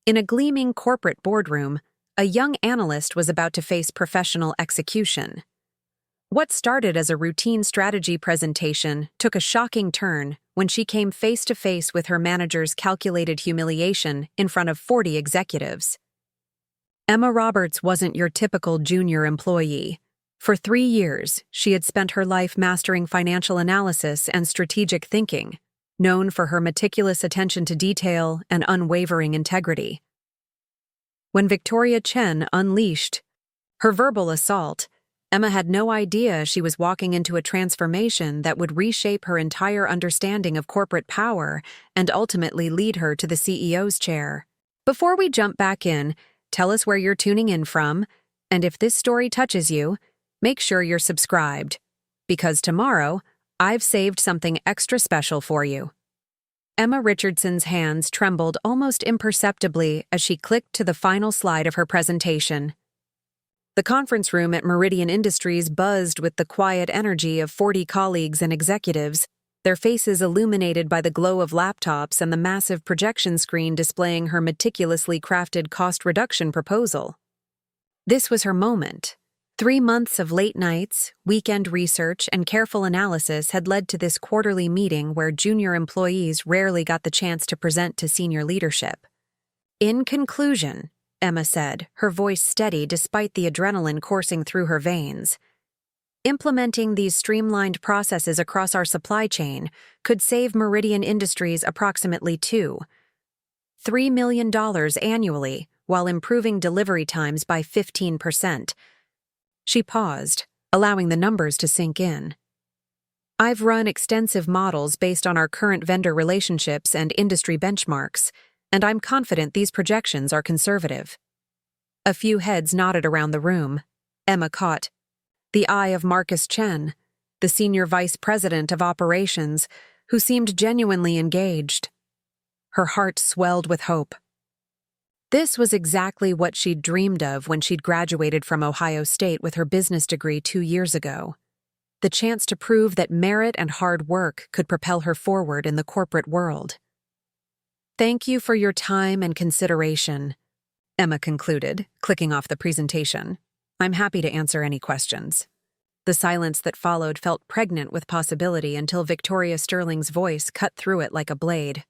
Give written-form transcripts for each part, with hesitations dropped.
In a gleaming corporate boardroom, a young analyst was about to face professional execution. What started as a routine strategy presentation took a shocking turn when she came face to face with her manager's calculated humiliation in front of 40 executives. Emma Roberts wasn't your typical junior employee. For 3 years, she had spent her life mastering financial analysis and strategic thinking, known for her meticulous attention to detail and unwavering integrity. When Victoria Chen unleashed her verbal assault, Emma had no idea she was walking into a transformation that would reshape her entire understanding of corporate power and ultimately lead her to the CEO's chair. Before we jump back in, tell us where you're tuning in from, and if this story touches you, make sure you're subscribed, because tomorrow, I've saved something extra special for you. Emma Richardson's hands trembled almost imperceptibly as she clicked to the final slide of her presentation. The conference room at Meridian Industries buzzed with the quiet energy of 40 colleagues and executives, their faces illuminated by the glow of laptops and the massive projection screen displaying her meticulously crafted cost reduction proposal. This was her moment. 3 months of late nights, weekend research, and careful analysis had led to this quarterly meeting where junior employees rarely got the chance to present to senior leadership. In conclusion, Emma said, her voice steady despite the adrenaline coursing through her veins, implementing these streamlined processes across our supply chain could save Meridian Industries approximately $2-3 million annually while improving delivery times by 15%. She paused, allowing the numbers to sink in. I've run extensive models based on our current vendor relationships and industry benchmarks, and I'm confident these projections are conservative. A few heads nodded around the room. Emma caught the eye of Marcus Chen, the senior vice president of operations, who seemed genuinely engaged. Her heart swelled with hope. This was exactly what she'd dreamed of when she'd graduated from Ohio State with her business degree 2 years ago. The chance to prove that merit and hard work could propel her forward in the corporate world. Thank you for your time and consideration, Emma concluded, clicking off the presentation. I'm happy to answer any questions. The silence that followed felt pregnant with possibility until Victoria Sterling's voice cut through it like a blade.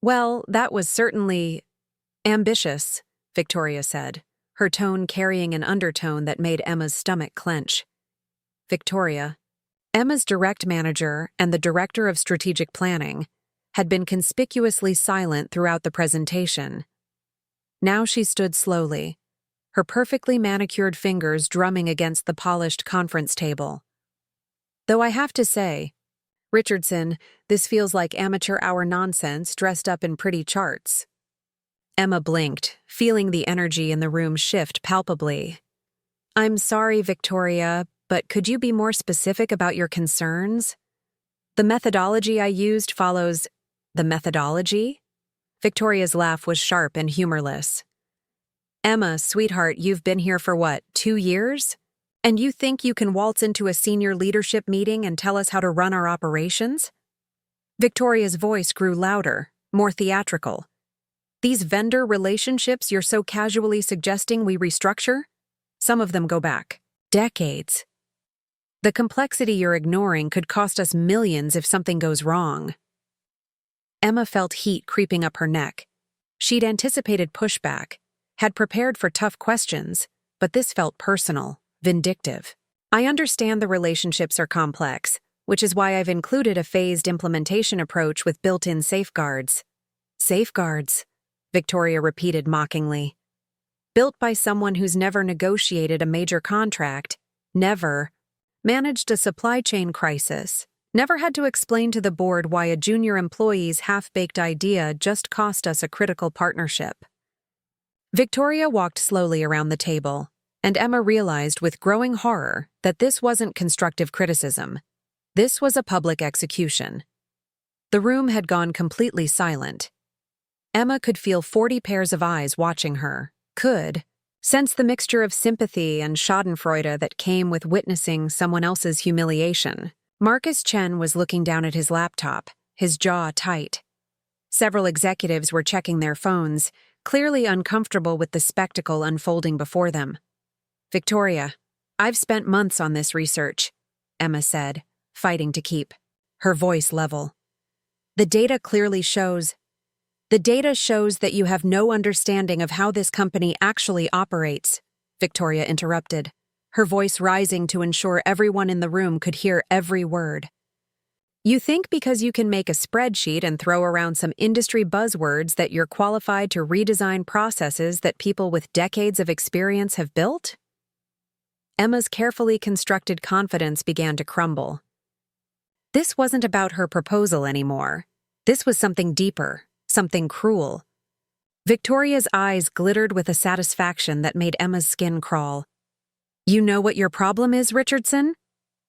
Well, that was certainly ambitious, Victoria said, her tone carrying an undertone that made Emma's stomach clench. Victoria, Emma's direct manager and the director of strategic planning, had been conspicuously silent throughout the presentation. Now she stood slowly, her perfectly manicured fingers drumming against the polished conference table. Though I have to say, Richardson, this feels like amateur hour nonsense dressed up in pretty charts. Emma blinked, feeling the energy in the room shift palpably. I'm sorry, Victoria, but could you be more specific about your concerns? The methodology I used follows the methodology? Victoria's laugh was sharp and humorless. Emma, sweetheart, you've been here for what, 2 years? And you think you can waltz into a senior leadership meeting and tell us how to run our operations? Victoria's voice grew louder, more theatrical. These vendor relationships you're so casually suggesting we restructure? Some of them go back decades. The complexity you're ignoring could cost us millions if something goes wrong. Emma felt heat creeping up her neck. She'd anticipated pushback, had prepared for tough questions, but this felt personal, vindictive. I understand the relationships are complex, which is why I've included a phased implementation approach with built-in safeguards. Safeguards, Victoria repeated mockingly. Built by someone who's never negotiated a major contract, never managed a supply chain crisis, never had to explain to the board why a junior employee's half-baked idea just cost us a critical partnership. Victoria walked slowly around the table, and Emma realized with growing horror that this wasn't constructive criticism. This was a public execution. The room had gone completely silent. Emma could feel 40 pairs of eyes watching her, could sense the mixture of sympathy and schadenfreude that came with witnessing someone else's humiliation. Marcus Chen was looking down at his laptop, his jaw tight. Several executives were checking their phones, clearly uncomfortable with the spectacle unfolding before them. "Victoria, I've spent months on this research," Emma said, fighting to keep her voice level. The data shows that you have no understanding of how this company actually operates," Victoria interrupted, her voice rising to ensure everyone in the room could hear every word. "You think because you can make a spreadsheet and throw around some industry buzzwords that you're qualified to redesign processes that people with decades of experience have built?" Emma's carefully constructed confidence began to crumble. This wasn't about her proposal anymore. This was something deeper, something cruel. Victoria's eyes glittered with a satisfaction that made Emma's skin crawl. "You know what your problem is, Richardson?"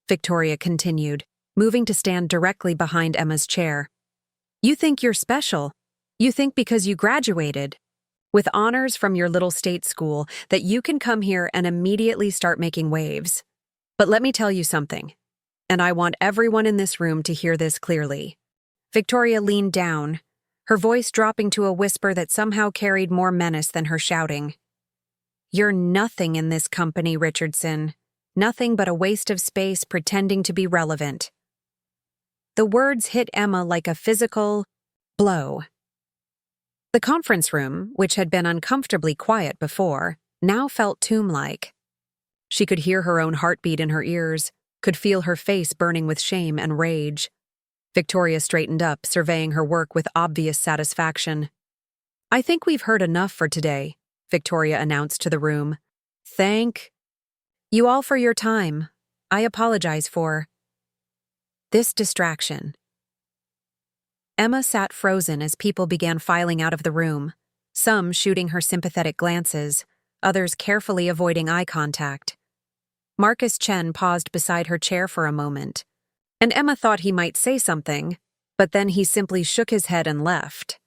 Victoria continued, moving to stand directly behind Emma's chair. "You think you're special. You think because you graduated with honors from your little state school that you can come here and immediately start making waves. But let me tell you something, and I want everyone in this room to hear this clearly." Victoria leaned down, her voice dropping to a whisper that somehow carried more menace than her shouting. "You're nothing in this company, Richardson. Nothing but a waste of space pretending to be relevant." The words hit Emma like a physical blow. The conference room, which had been uncomfortably quiet before, now felt tomb-like. She could hear her own heartbeat in her ears, could feel her face burning with shame and rage. Victoria straightened up, surveying her work with obvious satisfaction. "I think we've heard enough for today," Victoria announced to the room. "Thank you all for your time. I apologize for this distraction." Emma sat frozen as people began filing out of the room, some shooting her sympathetic glances, others carefully avoiding eye contact. Marcus Chen paused beside her chair for a moment, and Emma thought he might say something, but then he simply shook his head and left.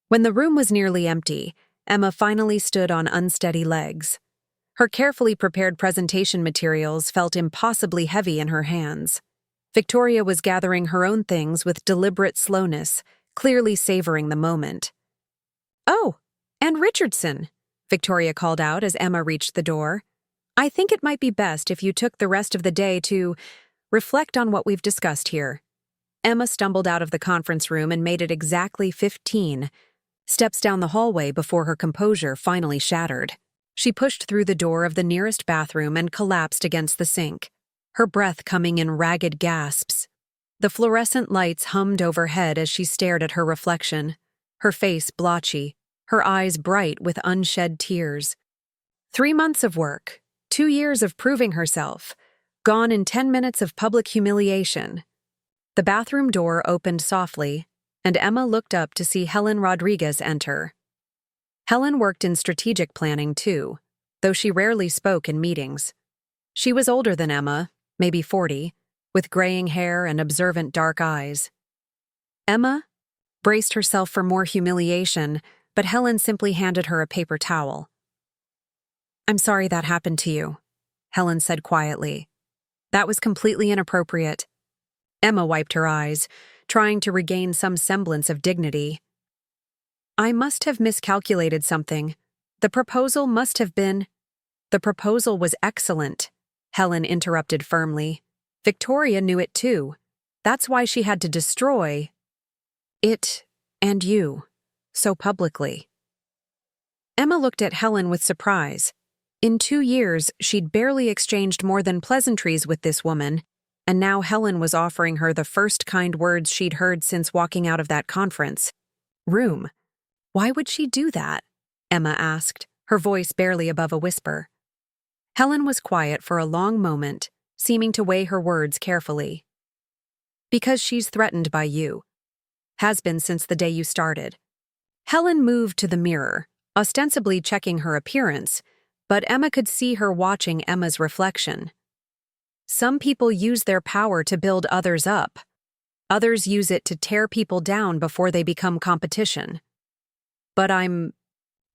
When the room was nearly empty, Emma finally stood on unsteady legs. Her carefully prepared presentation materials felt impossibly heavy in her hands. Victoria was gathering her own things with deliberate slowness, clearly savoring the moment. "Oh, and Richardson," Victoria called out as Emma reached the door. "I think it might be best if you took the rest of the day to reflect on what we've discussed here." Emma stumbled out of the conference room and made it exactly 15 steps down the hallway before her composure finally shattered. She pushed through the door of the nearest bathroom and collapsed against the sink, her breath coming in ragged gasps. The fluorescent lights hummed overhead as she stared at her reflection, her face blotchy, her eyes bright with unshed tears. 3 months of work, 2 years of proving herself, gone in 10 minutes of public humiliation. The bathroom door opened softly, and Emma looked up to see Helen Rodriguez enter. Helen worked in strategic planning too, though she rarely spoke in meetings. She was older than Emma, maybe 40, with graying hair and observant dark eyes. Emma braced herself for more humiliation, but Helen simply handed her a paper towel. "I'm sorry that happened to you," Helen said quietly. "That was completely inappropriate." Emma wiped her eyes, trying to regain some semblance of dignity. "I must have miscalculated something. The proposal was excellent," Helen interrupted firmly. "Victoria knew it too. That's why she had to destroy it and you so publicly." Emma looked at Helen with surprise. In 2 years, she'd barely exchanged more than pleasantries with this woman, and now Helen was offering her the first kind words she'd heard since walking out of that conference room. "Why would she do that?" Emma asked, her voice barely above a whisper. Helen was quiet for a long moment, seeming to weigh her words carefully. "Because she's threatened by you. Has been since the day you started." Helen moved to the mirror, ostensibly checking her appearance, but Emma could see her watching Emma's reflection. Some people use their power to build others up. Others use it to tear people down before they become competition. "But I'm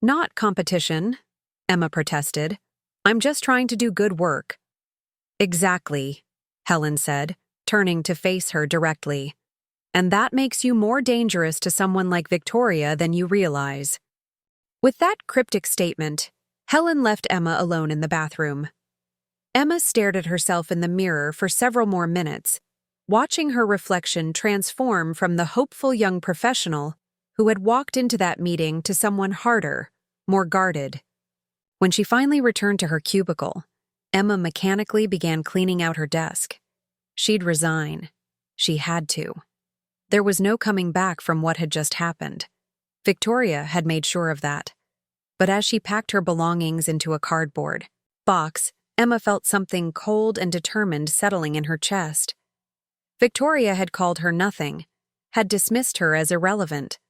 not competition," Emma protested. "I'm just trying to do good work." "Exactly," Helen said, turning to face her directly. "And that makes you more dangerous to someone like Victoria than you realize." With that cryptic statement, Helen left Emma alone in the bathroom. Emma stared at herself in the mirror for several more minutes, watching her reflection transform from the hopeful young professional who had walked into that meeting to someone harder, more guarded. When she finally returned to her cubicle, Emma mechanically began cleaning out her desk. She'd resign. She had to. There was no coming back from what had just happened. Victoria had made sure of that. But as she packed her belongings into a cardboard box, Emma felt something cold and determined settling in her chest. Victoria had called her nothing, had dismissed her as irrelevant.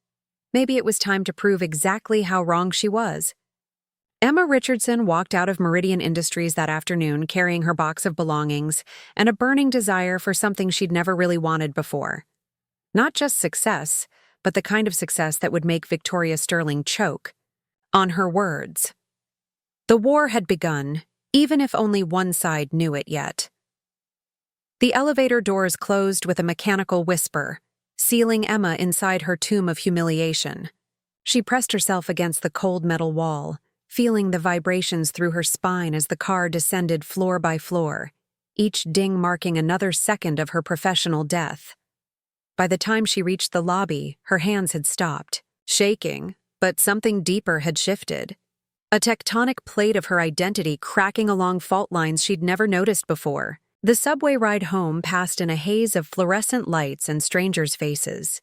Maybe it was time to prove exactly how wrong she was. Emma Richardson walked out of Meridian Industries that afternoon carrying her box of belongings and a burning desire for something she'd never really wanted before. Not just success, but the kind of success that would make Victoria Sterling choke on her words. The war had begun, even if only one side knew it yet. The elevator doors closed with a mechanical whisper, sealing Emma inside her tomb of humiliation. She pressed herself against the cold metal wall, feeling the vibrations through her spine as the car descended floor by floor, each ding marking another second of her professional death. By the time she reached the lobby, her hands had stopped, shaking, but something deeper had shifted. A tectonic plate of her identity cracking along fault lines she'd never noticed before. The subway ride home passed in a haze of fluorescent lights and strangers' faces.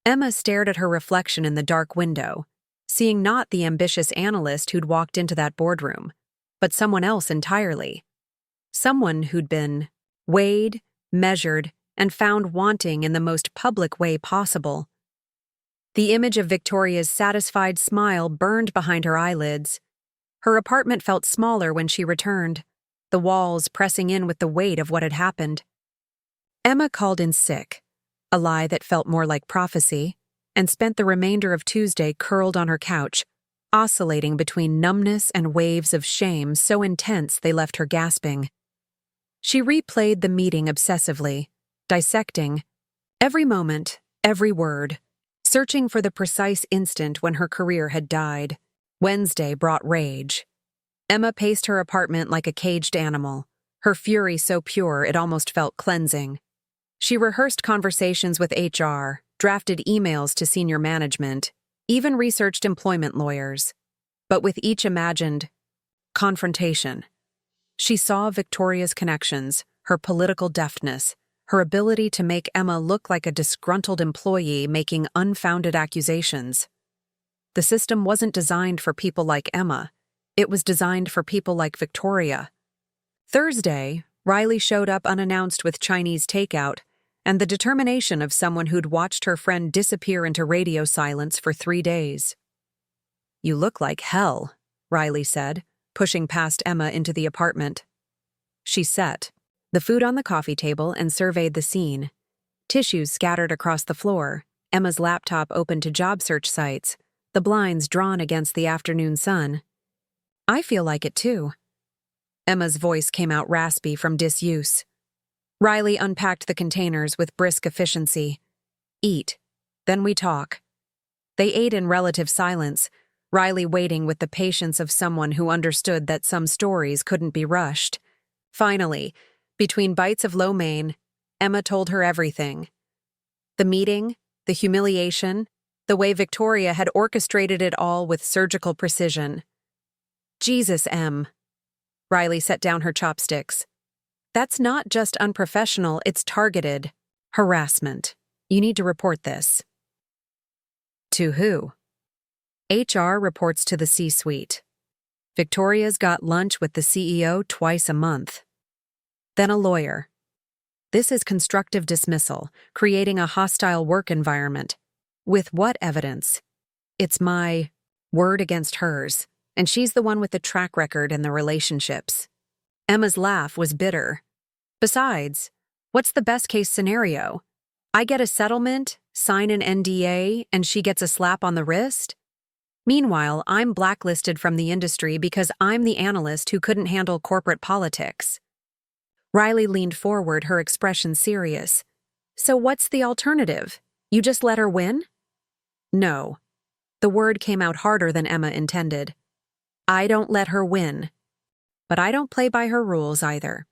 Emma stared at her reflection in the dark window, seeing not the ambitious analyst who'd walked into that boardroom, but someone else entirely. Someone who'd been weighed, measured, and found wanting in the most public way possible. The image of Victoria's satisfied smile burned behind her eyelids. Her apartment felt smaller when she returned, the walls pressing in with the weight of what had happened. Emma called in sick, a lie that felt more like prophecy, and spent the remainder of Tuesday curled on her couch, oscillating between numbness and waves of shame so intense they left her gasping. She replayed the meeting obsessively, dissecting every moment, every word, searching for the precise instant when her career had died. Wednesday brought rage. Emma paced her apartment like a caged animal, her fury so pure it almost felt cleansing. She rehearsed conversations with HR, drafted emails to senior management, even researched employment lawyers. But with each imagined confrontation, she saw Victoria's connections, her political deftness, her ability to make Emma look like a disgruntled employee making unfounded accusations. The system wasn't designed for people like Emma. It was designed for people like Victoria. Thursday, Riley showed up unannounced with Chinese takeout and the determination of someone who'd watched her friend disappear into radio silence for 3 days. "You look like hell," Riley said, pushing past Emma into the apartment. She sat, the food on the coffee table, and surveyed the scene. Tissues scattered across the floor, Emma's laptop open to job search sites, the blinds drawn against the afternoon sun. "I feel like it too." Emma's voice came out raspy from disuse. Riley unpacked the containers with brisk efficiency. "Eat, then we talk." They ate in relative silence, Riley waiting with the patience of someone who understood that some stories couldn't be rushed. Finally, between bites of lo mein, Emma told her everything. The meeting, the humiliation, the way Victoria had orchestrated it all with surgical precision. "Jesus, Em." Riley set down her chopsticks. "That's not just unprofessional, it's targeted harassment. You need to report this." "To who?" "HR reports to the C-suite. Victoria's got lunch with the CEO twice a month." Then a lawyer. "This is constructive dismissal, creating a hostile work environment. With what evidence?" "It's my word against hers, and she's the one with the track record and the relationships." Emma's laugh was bitter. "Besides, what's the best-case scenario? I get a settlement, sign an NDA, and she gets a slap on the wrist? Meanwhile, I'm blacklisted from the industry because I'm the analyst who couldn't handle corporate politics." Riley leaned forward, her expression serious. "So what's the alternative? You just let her win?" "No. The word came out harder than Emma intended. I don't let her win. But I don't play by her rules either.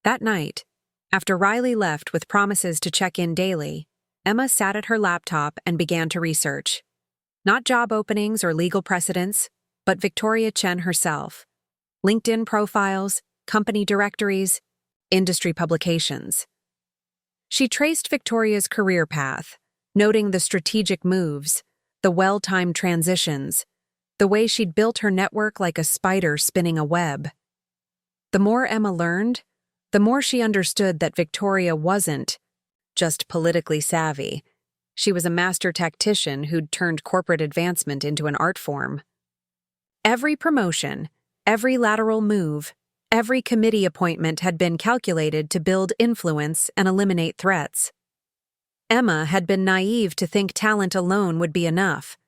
That night, after Riley left with promises to check in daily, Emma sat at her laptop and began to research. Not job openings or legal precedents, but Victoria Chen herself. LinkedIn profiles, company directories, industry publications. She traced Victoria's career path, noting the strategic moves, the well-timed transitions, the way she'd built her network like a spider spinning a web. The more Emma learned, the more she understood that Victoria wasn't just politically savvy. She was a master tactician who'd turned corporate advancement into an art form. Every promotion, every lateral move, every committee appointment had been calculated to build influence and eliminate threats. Emma had been naive to think talent alone would be enough,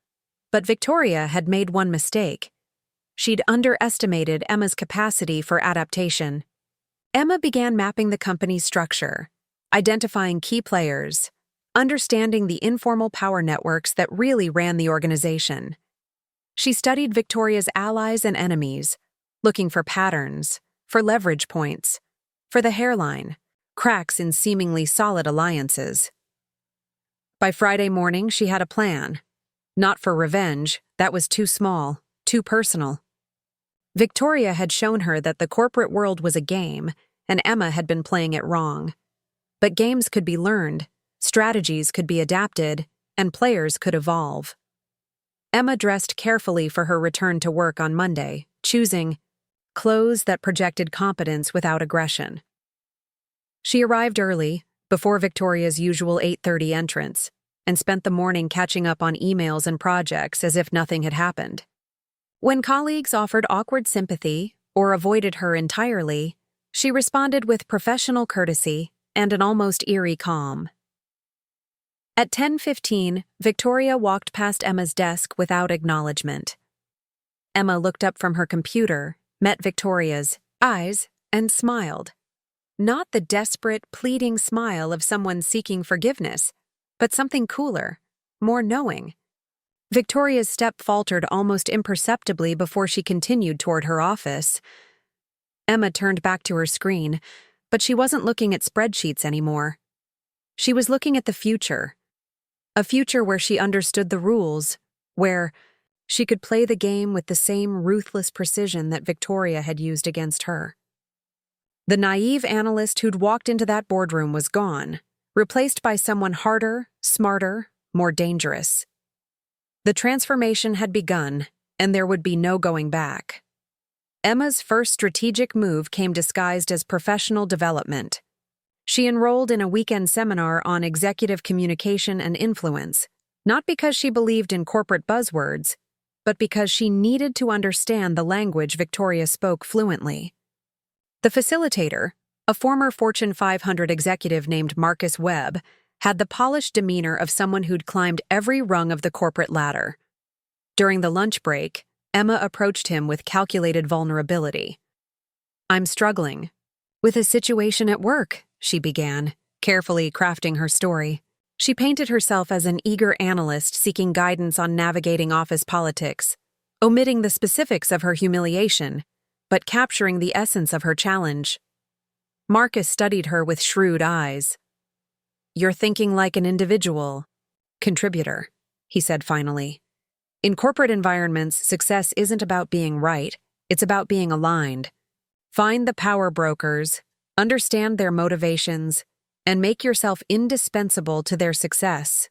but Victoria had made one mistake. She'd underestimated Emma's capacity for adaptation. Emma began mapping the company's structure, identifying key players, understanding the informal power networks that really ran the organization. She studied Victoria's allies and enemies, looking for patterns, for leverage points, for the hairline, cracks in seemingly solid alliances. By Friday morning, she had a plan. Not for revenge, that was too small, too personal. Victoria had shown her that the corporate world was a game, and Emma had been playing it wrong. But games could be learned, strategies could be adapted, and players could evolve. Emma dressed carefully for her return to work on Monday, choosing clothes that projected competence without aggression. She arrived early, before Victoria's usual 8:30 entrance, and spent the morning catching up on emails and projects as if nothing had happened. When colleagues offered awkward sympathy or avoided her entirely, she responded with professional courtesy and an almost eerie calm. At 10:15, Victoria walked past Emma's desk without acknowledgement. Emma looked up from her computer, met Victoria's eyes, and smiled. Not the desperate, pleading smile of someone seeking forgiveness, but something cooler, more knowing. Victoria's step faltered almost imperceptibly before she continued toward her office. Emma turned back to her screen, but she wasn't looking at spreadsheets anymore. She was looking at the future. A future where she understood the rules, where she could play the game with the same ruthless precision that Victoria had used against her. The naive analyst who'd walked into that boardroom was gone, replaced by someone harder, smarter, more dangerous. The transformation had begun, and there would be no going back. Emma's first strategic move came disguised as professional development. She enrolled in a weekend seminar on executive communication and influence, not because she believed in corporate buzzwords, but because she needed to understand the language Victoria spoke fluently. The facilitator, a former Fortune 500 executive named Marcus Webb, had the polished demeanor of someone who'd climbed every rung of the corporate ladder. During the lunch break, Emma approached him with calculated vulnerability. "I'm struggling with a situation at work," she began, carefully crafting her story. She painted herself as an eager analyst seeking guidance on navigating office politics, omitting the specifics of her humiliation, but capturing the essence of her challenge. Marcus studied her with shrewd eyes. "You're thinking like an individual contributor," he said finally. "In corporate environments, success isn't about being right, it's about being aligned. Find the power brokers, understand their motivations, and make yourself indispensable to their success."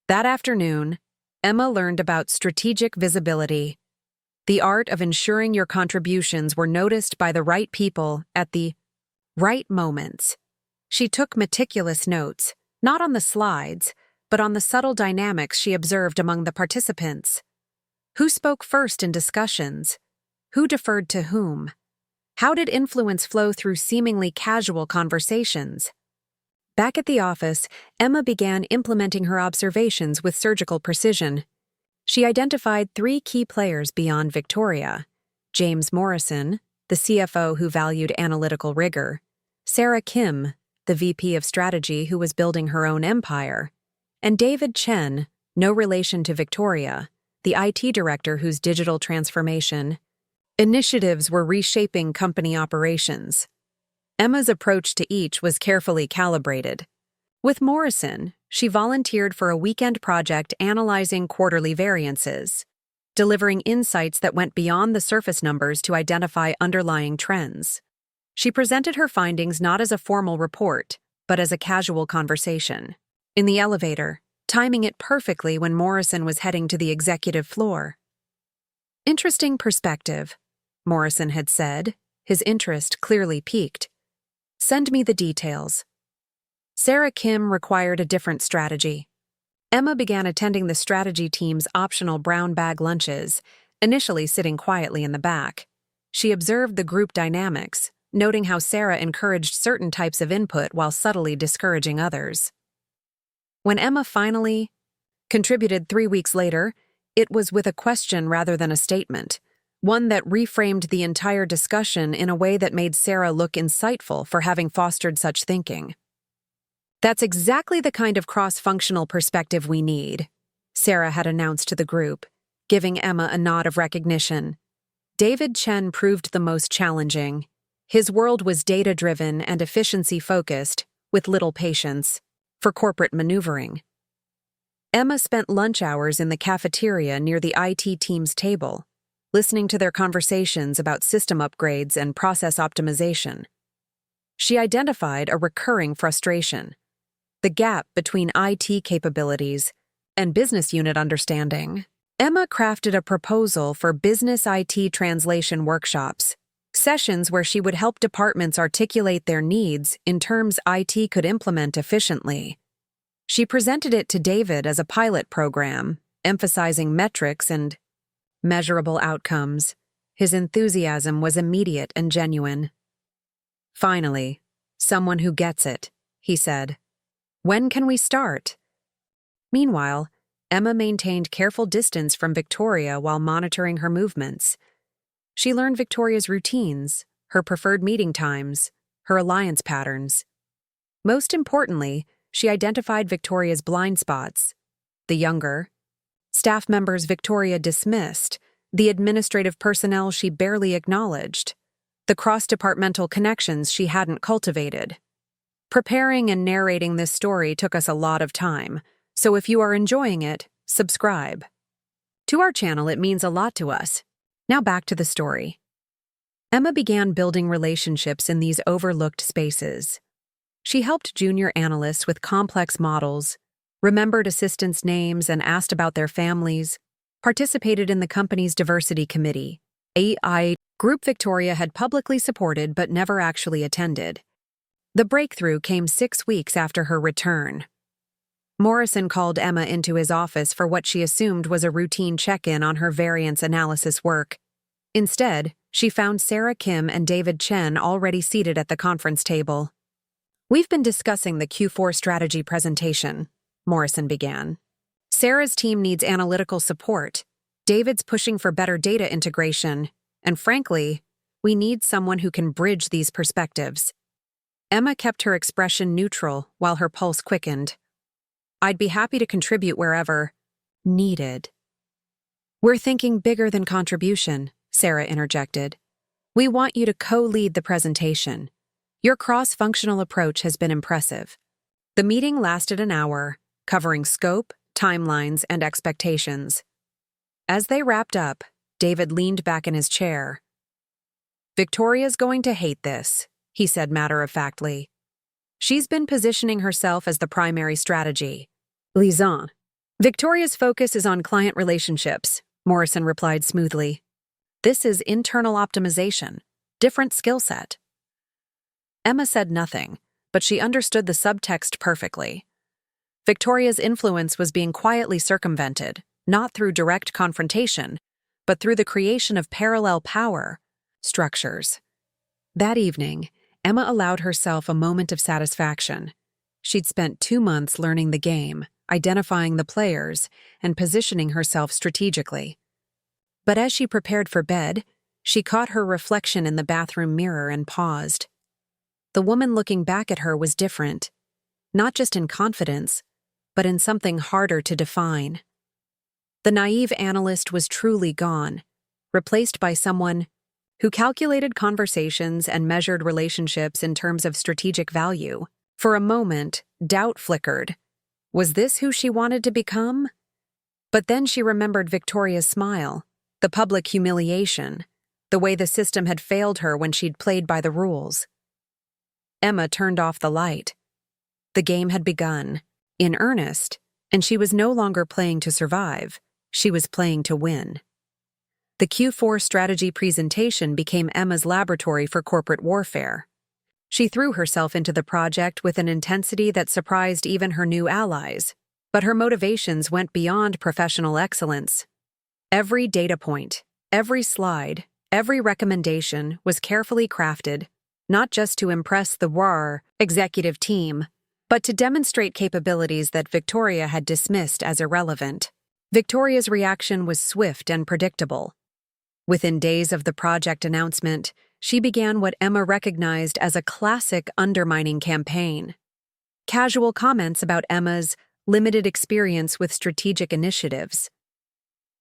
That afternoon, Emma learned about strategic visibility, the art of ensuring your contributions were noticed by the right people at the right moments. She took meticulous notes, not on the slides, but on the subtle dynamics she observed among the participants. Who spoke first in discussions? Who deferred to whom? How did influence flow through seemingly casual conversations? Back at the office, Emma began implementing her observations with surgical precision. She identified 3 key players beyond Victoria: James Morrison, the CFO who valued analytical rigor; Sarah Kim, the VP of strategy who was building her own empire; and David Chen, no relation to Victoria, the IT director whose digital transformation initiatives were reshaping company operations. Emma's approach to each was carefully calibrated. With Morrison, she volunteered for a weekend project analyzing quarterly variances, delivering insights that went beyond the surface numbers to identify underlying trends. She presented her findings not as a formal report, but as a casual conversation. In the elevator, timing it perfectly when Morrison was heading to the executive floor. "Interesting perspective," Morrison had said, his interest clearly piqued. "Send me the details." Sarah Kim required a different strategy. Emma began attending the strategy team's optional brown bag lunches, initially sitting quietly in the back. She observed the group dynamics, noting how Sarah encouraged certain types of input while subtly discouraging others. When Emma finally contributed 3 weeks later, it was with a question rather than a statement, one that reframed the entire discussion in a way that made Sarah look insightful for having fostered such thinking. "That's exactly the kind of cross-functional perspective we need," Sarah had announced to the group, giving Emma a nod of recognition. David Chen proved the most challenging. His world was data-driven and efficiency-focused, with little patience for corporate maneuvering. Emma spent lunch hours in the cafeteria near the IT team's table, listening to their conversations about system upgrades and process optimization. She identified a recurring frustration: the gap between IT capabilities and business unit understanding. Emma crafted a proposal for business IT translation workshops, sessions where she would help departments articulate their needs in terms IT could implement efficiently. She presented it to David as a pilot program, emphasizing metrics and measurable outcomes. His enthusiasm was immediate and genuine. "Finally, someone who gets it," he said. "When can we start?" Meanwhile, Emma maintained careful distance from Victoria while monitoring her movements. She learned Victoria's routines, her preferred meeting times, her alliance patterns. Most importantly, she identified Victoria's blind spots: the younger staff members Victoria dismissed, the administrative personnel she barely acknowledged, the cross-departmental connections she hadn't cultivated. Preparing and narrating this story took us a lot of time, so if you are enjoying it, subscribe to our channel. It means a lot to us. Now back to the story. Emma began building relationships in these overlooked spaces. She helped junior analysts with complex models, remembered assistants' names and asked about their families, participated in the company's diversity committee, AI group Victoria had publicly supported but never actually attended. The breakthrough came 6 weeks after her return. Morrison called Emma into his office for what she assumed was a routine check-in on her variance analysis work. Instead, she found Sarah Kim and David Chen already seated at the conference table. "We've been discussing the Q4 strategy presentation," Morrison began. "Sarah's team needs analytical support. David's pushing for better data integration, and frankly, we need someone who can bridge these perspectives." Emma kept her expression neutral while her pulse quickened. "I'd be happy to contribute wherever needed." "We're thinking bigger than contribution," Sarah interjected. "We want you to co-lead the presentation. Your cross-functional approach has been impressive." The meeting lasted an hour, covering scope, timelines, and expectations. As they wrapped up, David leaned back in his chair. "Victoria's going to hate this," he said matter-of-factly. "She's been positioning herself as the primary strategy. Liaison. Victoria's focus is on client relationships," Morrison replied smoothly. "This is internal optimization. Different skill set." Emma said nothing, but she understood the subtext perfectly. Victoria's influence was being quietly circumvented, not through direct confrontation, but through the creation of parallel power structures. That evening, Emma allowed herself a moment of satisfaction. She'd spent 2 months learning the game, identifying the players, and positioning herself strategically. But as she prepared for bed, she caught her reflection in the bathroom mirror and paused. The woman looking back at her was different, not just in confidence, but in something harder to define. The naive analyst was truly gone, replaced by someone who calculated conversations and measured relationships in terms of strategic value. For a moment, doubt flickered. Was this who she wanted to become? But then she remembered Victoria's smile, the public humiliation, the way the system had failed her when she'd played by the rules. Emma turned off the light. The game had begun, in earnest, and she was no longer playing to survive. She was playing to win. The Q4 strategy presentation became Emma's laboratory for corporate warfare. She threw herself into the project with an intensity that surprised even her new allies, but her motivations went beyond professional excellence. Every data point, every slide, every recommendation was carefully crafted, not just to impress the WAR executive team, but to demonstrate capabilities that Victoria had dismissed as irrelevant. Victoria's reaction was swift and predictable. Within days of the project announcement, she began what Emma recognized as a classic undermining campaign. Casual comments about Emma's limited experience with strategic initiatives.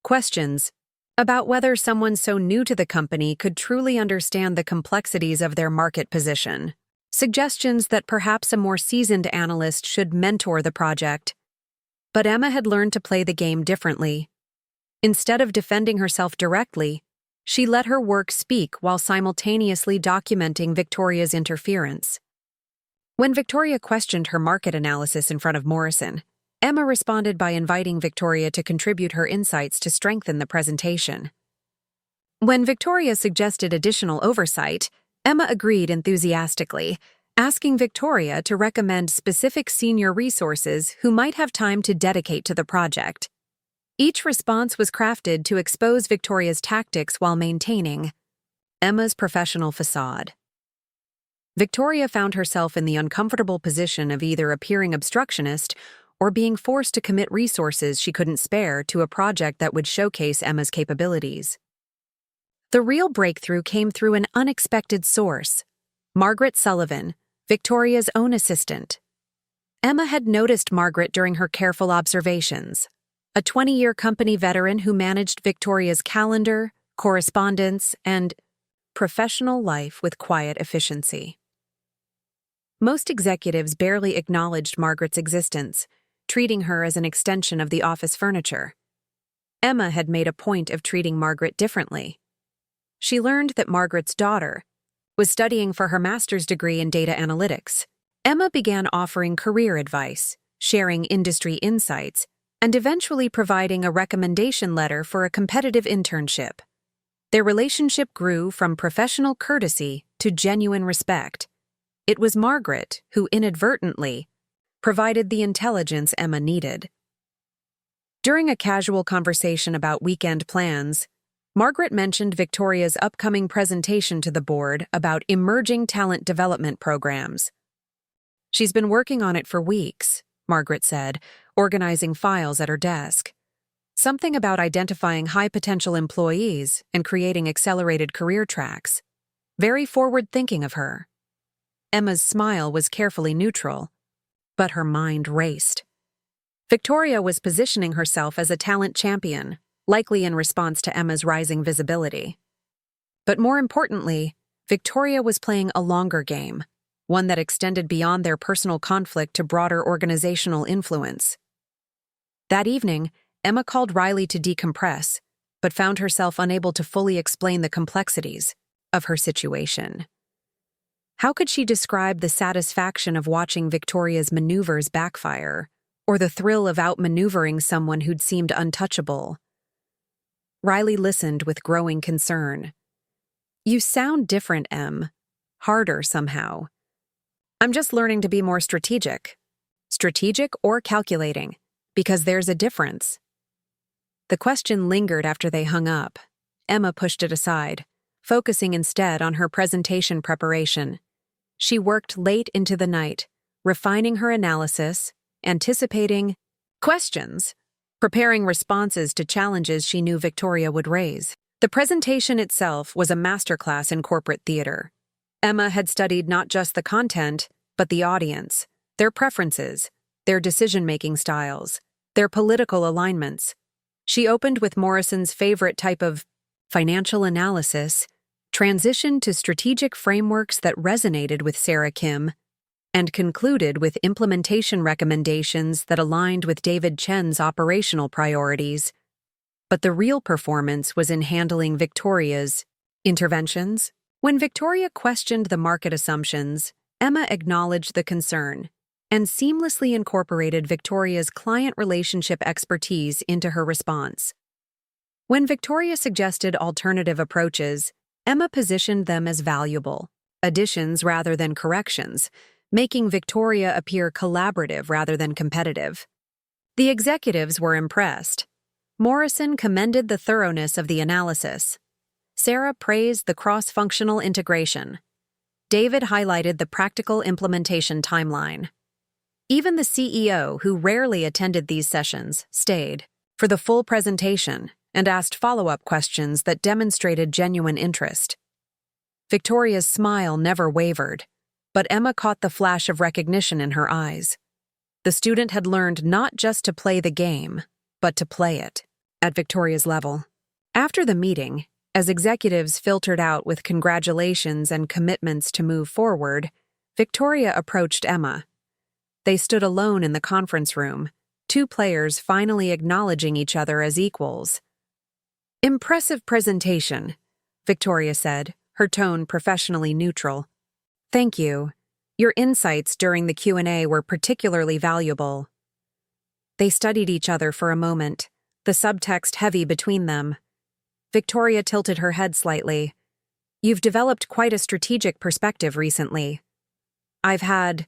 Questions about whether someone so new to the company could truly understand the complexities of their market position. Suggestions that perhaps a more seasoned analyst should mentor the project. But Emma had learned to play the game differently. Instead of defending herself directly, she let her work speak while simultaneously documenting Victoria's interference. When Victoria questioned her market analysis in front of Morrison, Emma responded by inviting Victoria to contribute her insights to strengthen the presentation. When Victoria suggested additional oversight, Emma agreed enthusiastically, asking Victoria to recommend specific senior resources who might have time to dedicate to the project. Each response was crafted to expose Victoria's tactics while maintaining Emma's professional facade. Victoria found herself in the uncomfortable position of either appearing obstructionist or being forced to commit resources she couldn't spare to a project that would showcase Emma's capabilities. The real breakthrough came through an unexpected source: Margaret Sullivan, Victoria's own assistant. Emma had noticed Margaret during her careful observations, a 20-year company veteran who managed Victoria's calendar, correspondence, and professional life with quiet efficiency. Most executives barely acknowledged Margaret's existence, treating her as an extension of the office furniture. Emma had made a point of treating Margaret differently. She learned that Margaret's daughter was studying for her master's degree in data analytics. Emma began offering career advice, sharing industry insights, and eventually providing a recommendation letter for a competitive internship. Their relationship grew from professional courtesy to genuine respect. It was Margaret who inadvertently provided the intelligence Emma needed. During a casual conversation about weekend plans, Margaret mentioned Victoria's upcoming presentation to the board about emerging talent development programs. "She's been working on it for weeks," Margaret said, organizing files at her desk. "Something about identifying high-potential employees and creating accelerated career tracks. Very forward-thinking of her." Emma's smile was carefully neutral, but her mind raced. Victoria was positioning herself as a talent champion, likely in response to Emma's rising visibility. But more importantly, Victoria was playing a longer game, one that extended beyond their personal conflict to broader organizational influence. That evening, Emma called Riley to decompress, but found herself unable to fully explain the complexities of her situation. How could she describe the satisfaction of watching Victoria's maneuvers backfire, or the thrill of outmaneuvering someone who'd seemed untouchable? Riley listened with growing concern. "You sound different, Em. Harder somehow." "I'm just learning to be more strategic." "Strategic or calculating? Because there's a difference." The question lingered after they hung up. Emma pushed it aside, focusing instead on her presentation preparation. She worked late into the night, refining her analysis, anticipating questions, preparing responses to challenges she knew Victoria would raise. The presentation itself was a masterclass in corporate theater. Emma had studied not just the content, but the audience, their preferences, their decision-making styles, their political alignments. She opened with Morrison's favorite type of financial analysis, transitioned to strategic frameworks that resonated with Sarah Kim, and concluded with implementation recommendations that aligned with David Chen's operational priorities. But the real performance was in handling Victoria's interventions. When Victoria questioned the market assumptions, Emma acknowledged the concern and seamlessly incorporated Victoria's client relationship expertise into her response. When Victoria suggested alternative approaches, Emma positioned them as valuable additions rather than corrections, making Victoria appear collaborative rather than competitive. The executives were impressed. Morrison commended the thoroughness of the analysis. Sarah praised the cross-functional integration. David highlighted the practical implementation timeline. Even the CEO, who rarely attended these sessions, stayed for the full presentation and asked follow-up questions that demonstrated genuine interest. Victoria's smile never wavered, but Emma caught the flash of recognition in her eyes. The student had learned not just to play the game, but to play it at Victoria's level. After the meeting, as executives filtered out with congratulations and commitments to move forward, Victoria approached Emma. They stood alone in the conference room, two players finally acknowledging each other as equals. "Impressive presentation," Victoria said, her tone professionally neutral. "Thank you. Your insights during the Q&A were particularly valuable." They studied each other for a moment, the subtext heavy between them. Victoria tilted her head slightly. "You've developed quite a strategic perspective recently." "I've had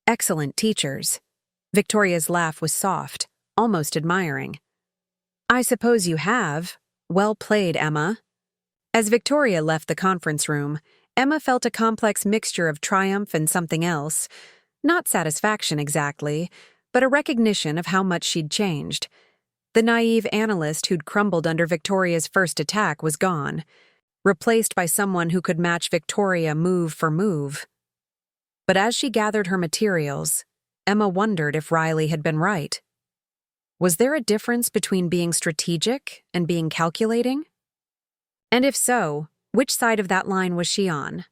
excellent teachers." Victoria's laugh was soft, almost admiring. "I suppose you have. Well played, Emma." As Victoria left the conference room, Emma felt a complex mixture of triumph and something else. Not satisfaction exactly, but a recognition of how much she'd changed. The naive analyst who'd crumbled under Victoria's first attack was gone, replaced by someone who could match Victoria move for move. But as she gathered her materials, Emma wondered if Riley had been right. Was there a difference between being strategic and being calculating? And if so, which side of that line was she on?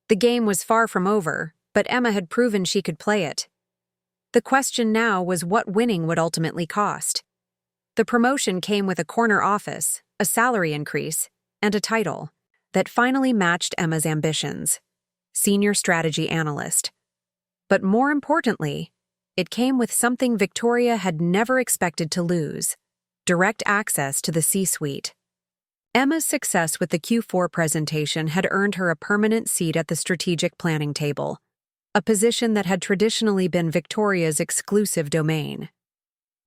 The game was far from over, but Emma had proven she could play it. The question now was what winning would ultimately cost. The promotion came with a corner office, a salary increase, and a title that finally matched Emma's ambitions: Senior Strategy Analyst. But more importantly, it came with something Victoria had never expected to lose: direct access to the C-suite. Emma's success with the Q4 presentation had earned her a permanent seat at the strategic planning table, a position that had traditionally been Victoria's exclusive domain.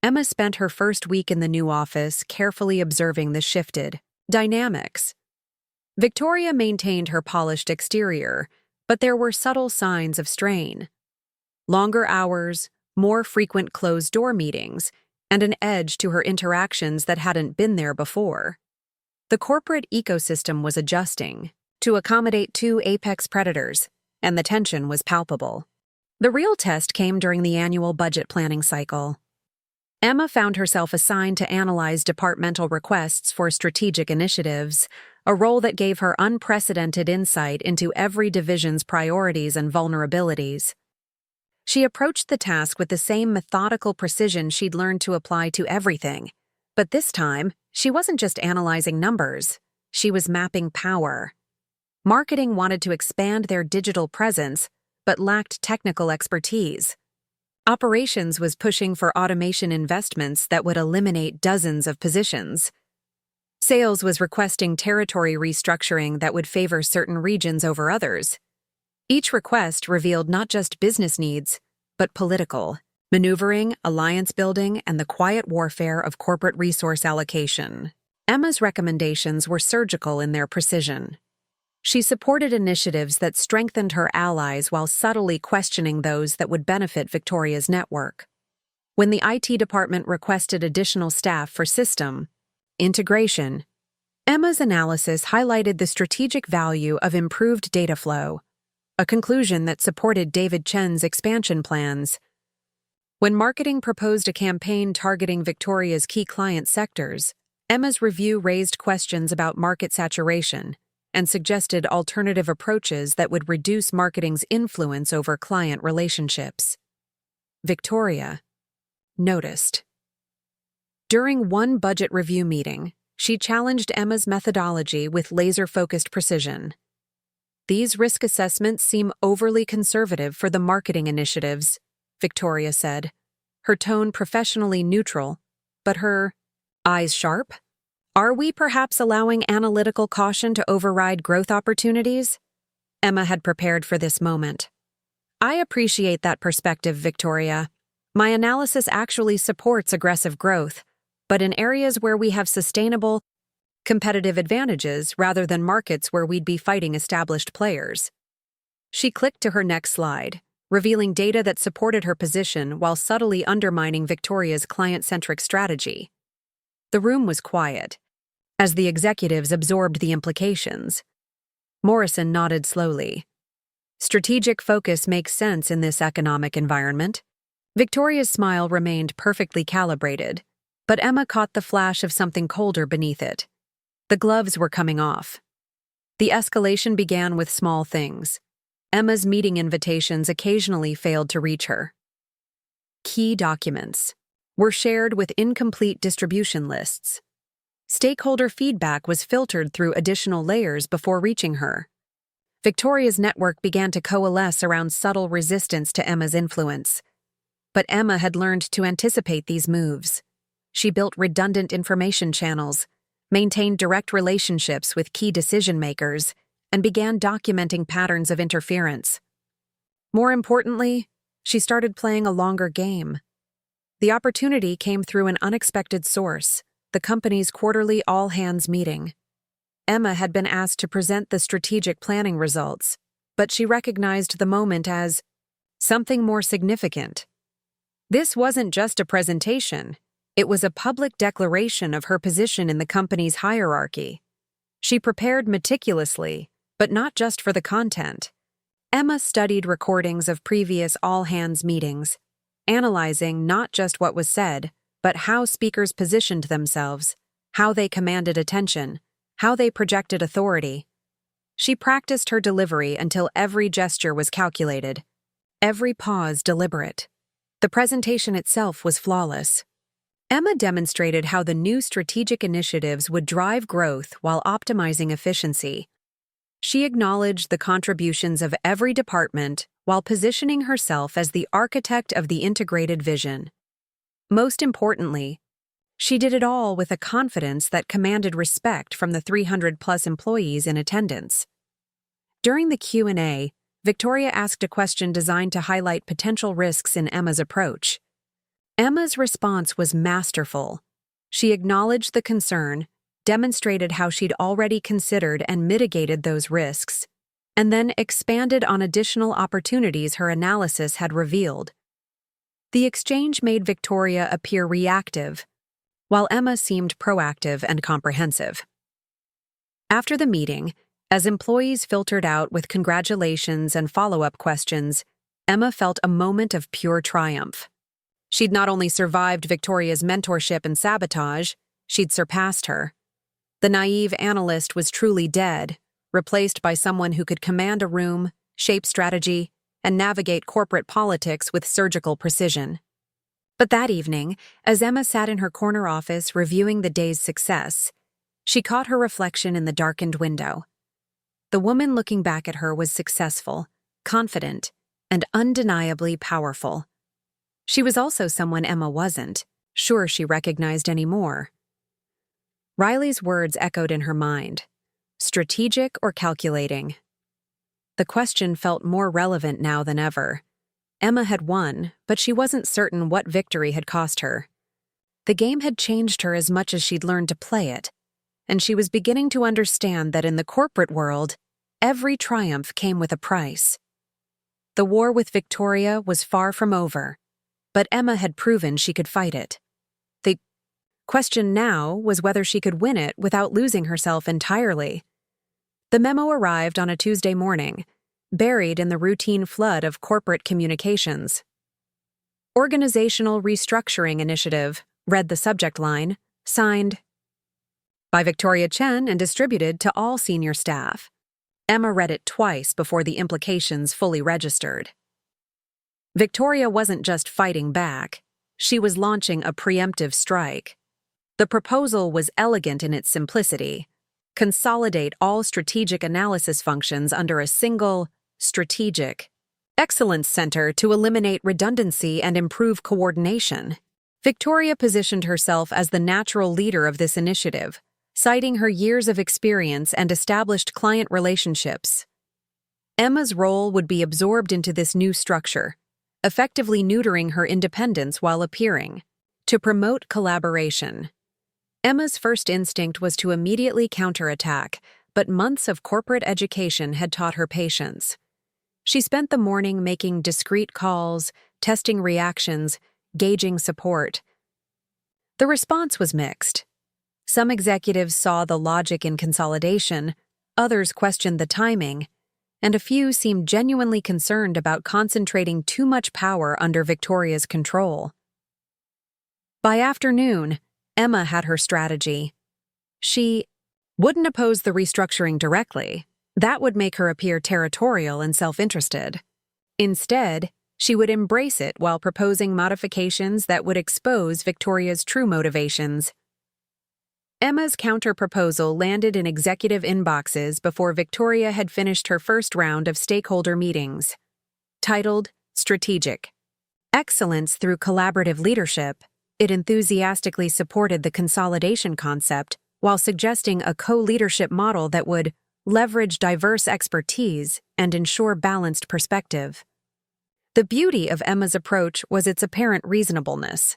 Emma spent her first week in the new office carefully observing the shifted dynamics. Victoria maintained her polished exterior, but there were subtle signs of strain. Longer hours, more frequent closed-door meetings, and an edge to her interactions that hadn't been there before. The corporate ecosystem was adjusting to accommodate two apex predators, and the tension was palpable. The real test came during the annual budget planning cycle. Emma found herself assigned to analyze departmental requests for strategic initiatives, a role that gave her unprecedented insight into every division's priorities and vulnerabilities. She approached the task with the same methodical precision she'd learned to apply to everything. But this time, she wasn't just analyzing numbers, she was mapping power. Marketing wanted to expand their digital presence, but lacked technical expertise. Operations was pushing for automation investments that would eliminate dozens of positions. Sales was requesting territory restructuring that would favor certain regions over others. Each request revealed not just business needs, but political, maneuvering, alliance building, and the quiet warfare of corporate resource allocation. Emma's recommendations were surgical in their precision. She supported initiatives that strengthened her allies while subtly questioning those that would benefit Victoria's network. When the IT department requested additional staff for system integration, Emma's analysis highlighted the strategic value of improved data flow, a conclusion that supported David Chen's expansion plans. When marketing proposed a campaign targeting Victoria's key client sectors, Emma's review raised questions about market saturation and suggested alternative approaches that would reduce marketing's influence over client relationships. Victoria noticed. During one budget review meeting, she challenged Emma's methodology with laser-focused precision. "These risk assessments seem overly conservative for the marketing initiatives," Victoria said, her tone professionally neutral, but her eyes sharp. "Are we perhaps allowing analytical caution to override growth opportunities?" Emma had prepared for this moment. "I appreciate that perspective, Victoria. My analysis actually supports aggressive growth, but in areas where we have sustainable, competitive advantages rather than markets where we'd be fighting established players." She clicked to her next slide, revealing data that supported her position while subtly undermining Victoria's client-centric strategy. The room was quiet, as the executives absorbed the implications. Morrison nodded slowly. "Strategic focus makes sense in this economic environment." Victoria's smile remained perfectly calibrated, but Emma caught the flash of something colder beneath it. The gloves were coming off. The escalation began with small things. Emma's meeting invitations occasionally failed to reach her. Key documents were shared with incomplete distribution lists. Stakeholder feedback was filtered through additional layers before reaching her. Victoria's network began to coalesce around subtle resistance to Emma's influence. But Emma had learned to anticipate these moves. She built redundant information channels, maintained direct relationships with key decision-makers, and began documenting patterns of interference. More importantly, she started playing a longer game. The opportunity came through an unexpected source, the company's quarterly all-hands meeting. Emma had been asked to present the strategic planning results, but she recognized the moment as something more significant. This wasn't just a presentation. It was a public declaration of her position in the company's hierarchy. She prepared meticulously, but not just for the content. Emma studied recordings of previous all-hands meetings, analyzing not just what was said, but how speakers positioned themselves, how they commanded attention, how they projected authority. She practiced her delivery until every gesture was calculated, every pause deliberate. The presentation itself was flawless. Emma demonstrated how the new strategic initiatives would drive growth while optimizing efficiency. She acknowledged the contributions of every department while positioning herself as the architect of the integrated vision. Most importantly, she did it all with a confidence that commanded respect from the 300-plus employees in attendance. During the Q&A, Victoria asked a question designed to highlight potential risks in Emma's approach. Emma's response was masterful. She acknowledged the concern, demonstrated how she'd already considered and mitigated those risks, and then expanded on additional opportunities her analysis had revealed. The exchange made Victoria appear reactive, while Emma seemed proactive and comprehensive. After the meeting, as employees filtered out with congratulations and follow-up questions, Emma felt a moment of pure triumph. She'd not only survived Victoria's mentorship and sabotage, she'd surpassed her. The naive analyst was truly dead, replaced by someone who could command a room, shape strategy, and navigate corporate politics with surgical precision. But that evening, as Emma sat in her corner office reviewing the day's success, she caught her reflection in the darkened window. The woman looking back at her was successful, confident, and undeniably powerful. She was also someone Emma wasn't sure she recognized anymore. Riley's words echoed in her mind. Strategic or calculating? The question felt more relevant now than ever. Emma had won, but she wasn't certain what victory had cost her. The game had changed her as much as she'd learned to play it, and she was beginning to understand that in the corporate world, every triumph came with a price. The war with Victoria was far from over, but Emma had proven she could fight it. The question now was whether she could win it without losing herself entirely. The memo arrived on a Tuesday morning, buried in the routine flood of corporate communications. Organizational Restructuring Initiative, read the subject line, signed by Victoria Chen and distributed to all senior staff. Emma read it twice before the implications fully registered. Victoria wasn't just fighting back, she was launching a preemptive strike. The proposal was elegant in its simplicity. Consolidate all strategic analysis functions under a single, strategic excellence center to eliminate redundancy and improve coordination. Victoria positioned herself as the natural leader of this initiative, citing her years of experience and established client relationships. Emma's role would be absorbed into this new structure, effectively neutering her independence while appearing to promote collaboration. Emma's first instinct was to immediately counterattack, but months of corporate education had taught her patience. She spent the morning making discreet calls, testing reactions, gauging support. The response was mixed. Some executives saw the logic in consolidation, others questioned the timing, and a few seemed genuinely concerned about concentrating too much power under Victoria's control. By afternoon, Emma had her strategy. She wouldn't oppose the restructuring directly. That would make her appear territorial and self-interested. Instead, she would embrace it while proposing modifications that would expose Victoria's true motivations. Emma's counter-proposal landed in executive inboxes before Victoria had finished her first round of stakeholder meetings. Titled Strategic Excellence Through Collaborative Leadership, it enthusiastically supported the consolidation concept while suggesting a co-leadership model that would leverage diverse expertise and ensure balanced perspective. The beauty of Emma's approach was its apparent reasonableness.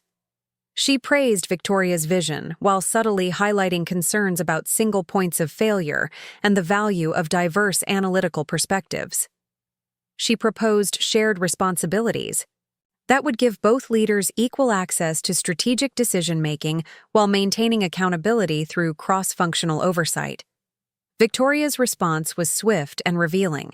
She praised Victoria's vision while subtly highlighting concerns about single points of failure and the value of diverse analytical perspectives. She proposed shared responsibilities that would give both leaders equal access to strategic decision-making while maintaining accountability through cross-functional oversight. Victoria's response was swift and revealing.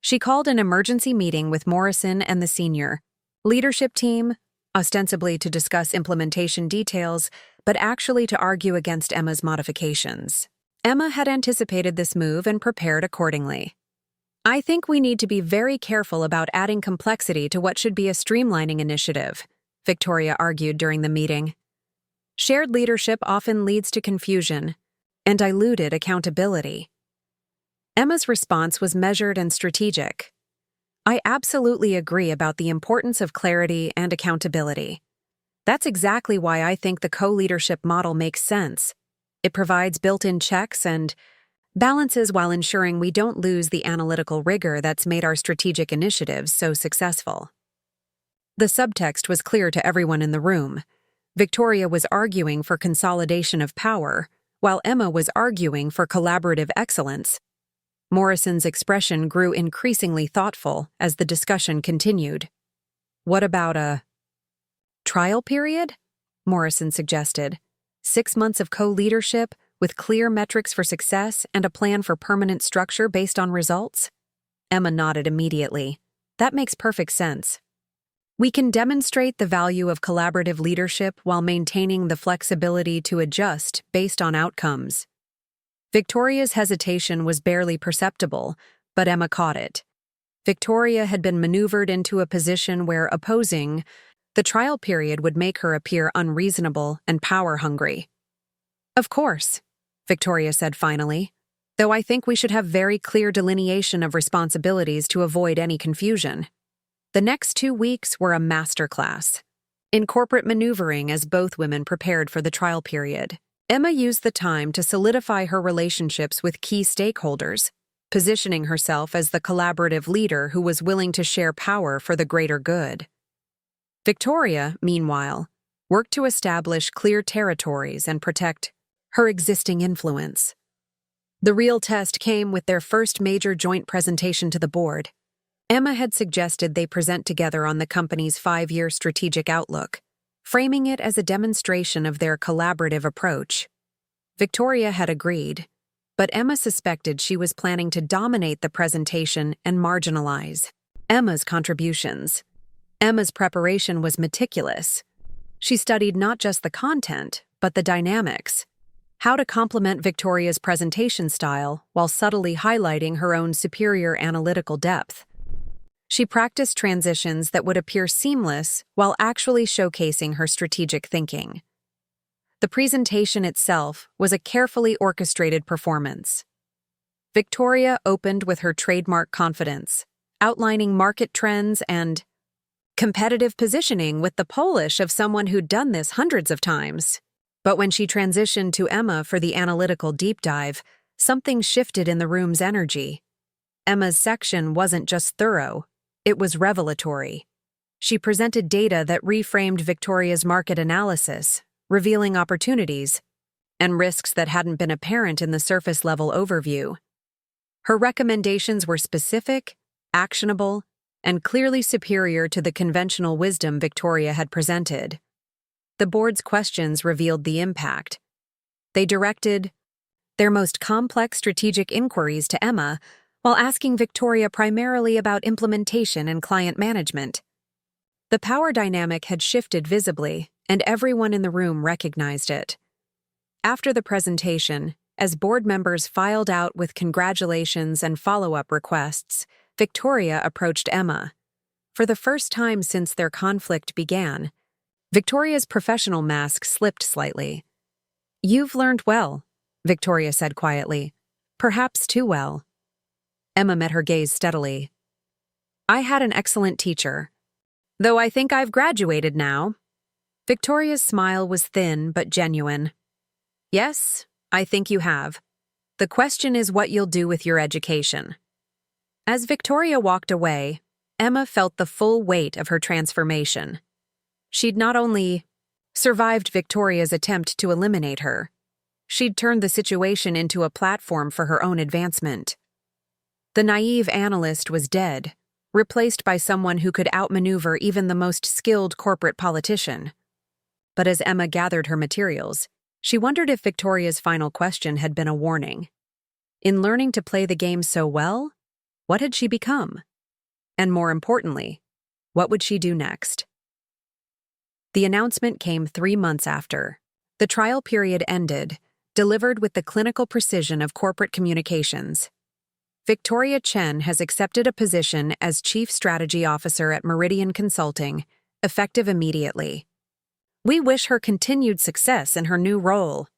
She called an emergency meeting with Morrison and the senior leadership team, ostensibly to discuss implementation details, but actually to argue against Emma's modifications. Emma had anticipated this move and prepared accordingly. I think we need to be very careful about adding complexity to what should be a streamlining initiative, Victoria argued during the meeting. Shared leadership often leads to confusion and diluted accountability. Emma's response was measured and strategic. I absolutely agree about the importance of clarity and accountability. That's exactly why I think the co-leadership model makes sense. It provides built-in checks and balances while ensuring we don't lose the analytical rigor that's made our strategic initiatives so successful. The subtext was clear to everyone in the room. Victoria was arguing for consolidation of power, while Emma was arguing for collaborative excellence. Morrison's expression grew increasingly thoughtful as the discussion continued. What about a trial period? Morrison suggested. 6 months of co-leadership, with clear metrics for success and a plan for permanent structure based on results? Emma nodded immediately. That makes perfect sense. We can demonstrate the value of collaborative leadership while maintaining the flexibility to adjust based on outcomes. Victoria's hesitation was barely perceptible, but Emma caught it. Victoria had been maneuvered into a position where opposing the trial period would make her appear unreasonable and power-hungry. Of course, Victoria said finally, though I think we should have very clear delineation of responsibilities to avoid any confusion. The next 2 weeks were a masterclass in corporate maneuvering as both women prepared for the trial period. Emma used the time to solidify her relationships with key stakeholders, positioning herself as the collaborative leader who was willing to share power for the greater good. Victoria, meanwhile, worked to establish clear territories and protect her existing influence. The real test came with their first major joint presentation to the board. Emma had suggested they present together on the company's 5-year strategic outlook, framing it as a demonstration of their collaborative approach. Victoria had agreed, but Emma suspected she was planning to dominate the presentation and marginalize Emma's contributions. Emma's preparation was meticulous. She studied not just the content, but the dynamics, how to complement Victoria's presentation style while subtly highlighting her own superior analytical depth. She practiced transitions that would appear seamless while actually showcasing her strategic thinking. The presentation itself was a carefully orchestrated performance. Victoria opened with her trademark confidence, outlining market trends and competitive positioning with the polish of someone who'd done this hundreds of times. But when she transitioned to Emma for the analytical deep dive, something shifted in the room's energy. Emma's section wasn't just thorough, it was revelatory. She presented data that reframed Victoria's market analysis, revealing opportunities and risks that hadn't been apparent in the surface-level overview. Her recommendations were specific, actionable, and clearly superior to the conventional wisdom Victoria had presented. The board's questions revealed the impact. They directed their most complex strategic inquiries to Emma, while asking Victoria primarily about implementation and client management. The power dynamic had shifted visibly, and everyone in the room recognized it. After the presentation, as board members filed out with congratulations and follow-up requests, Victoria approached Emma. For the first time since their conflict began, Victoria's professional mask slipped slightly. "You've learned well," Victoria said quietly. "Perhaps too well." Emma met her gaze steadily. "I had an excellent teacher. Though I think I've graduated now." Victoria's smile was thin but genuine. "Yes, I think you have. The question is what you'll do with your education." As Victoria walked away, Emma felt the full weight of her transformation. She'd not only survived Victoria's attempt to eliminate her, she'd turned the situation into a platform for her own advancement. The naive analyst was dead, replaced by someone who could outmaneuver even the most skilled corporate politician. But as Emma gathered her materials, she wondered if Victoria's final question had been a warning. In learning to play the game so well, what had she become? And more importantly, what would she do next? The announcement came 3 months after. The trial period ended, delivered with the clinical precision of corporate communications. Victoria Chen has accepted a position as Chief Strategy Officer at Meridian Consulting, effective immediately. We wish her continued success in her new role.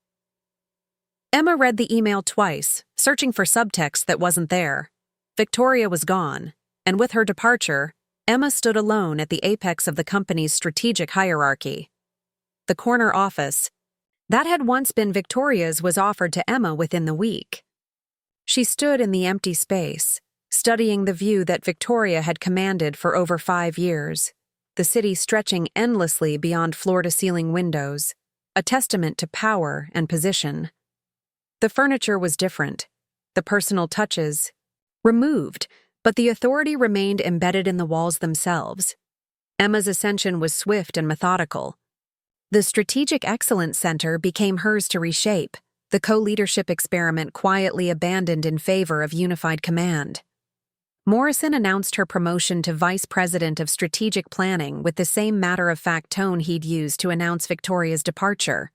Emma read the email twice, searching for subtext that wasn't there. Victoria was gone, and with her departure, Emma stood alone at the apex of the company's strategic hierarchy. The corner office, that had once been Victoria's, was offered to Emma within the week. She stood in the empty space, studying the view that Victoria had commanded for over 5 years, the city stretching endlessly beyond floor-to-ceiling windows, a testament to power and position. The furniture was different, the personal touches removed, but the authority remained embedded in the walls themselves. Emma's ascension was swift and methodical. The Strategic Excellence Center became hers to reshape, the co-leadership experiment quietly abandoned in favor of unified command. Morrison announced her promotion to Vice President of Strategic Planning with the same matter-of-fact tone he'd used to announce Victoria's departure.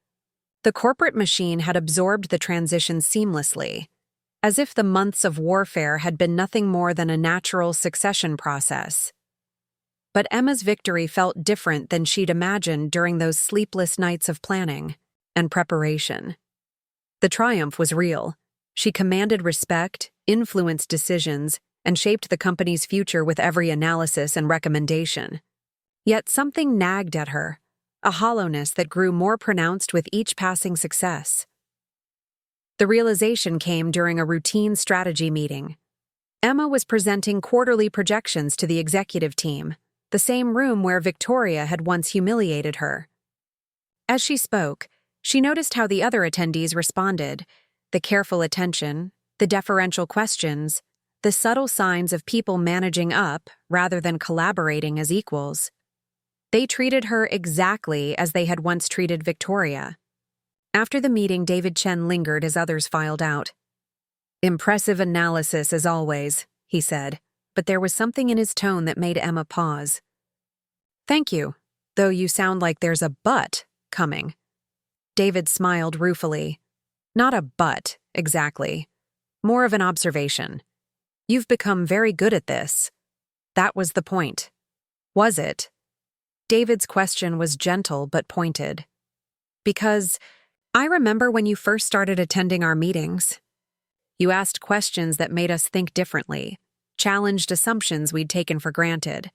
The corporate machine had absorbed the transition seamlessly, as if the months of warfare had been nothing more than a natural succession process. But Emma's victory felt different than she'd imagined during those sleepless nights of planning and preparation. The triumph was real. She commanded respect, influenced decisions, and shaped the company's future with every analysis and recommendation. Yet something nagged at her, a hollowness that grew more pronounced with each passing success. The realization came during a routine strategy meeting. Emma was presenting quarterly projections to the executive team, the same room where Victoria had once humiliated her. As she spoke, she noticed how the other attendees responded, the careful attention, the deferential questions, the subtle signs of people managing up rather than collaborating as equals. They treated her exactly as they had once treated Victoria. After the meeting, David Chen lingered as others filed out. "Impressive analysis as always," he said, but there was something in his tone that made Emma pause. Thank you, though you sound like there's a but coming. David smiled ruefully. Not a but, exactly. More of an observation. You've become very good at this. That was the point. Was it? David's question was gentle but pointed. Because I remember when you first started attending our meetings. You asked questions that made us think differently, challenged assumptions we'd taken for granted.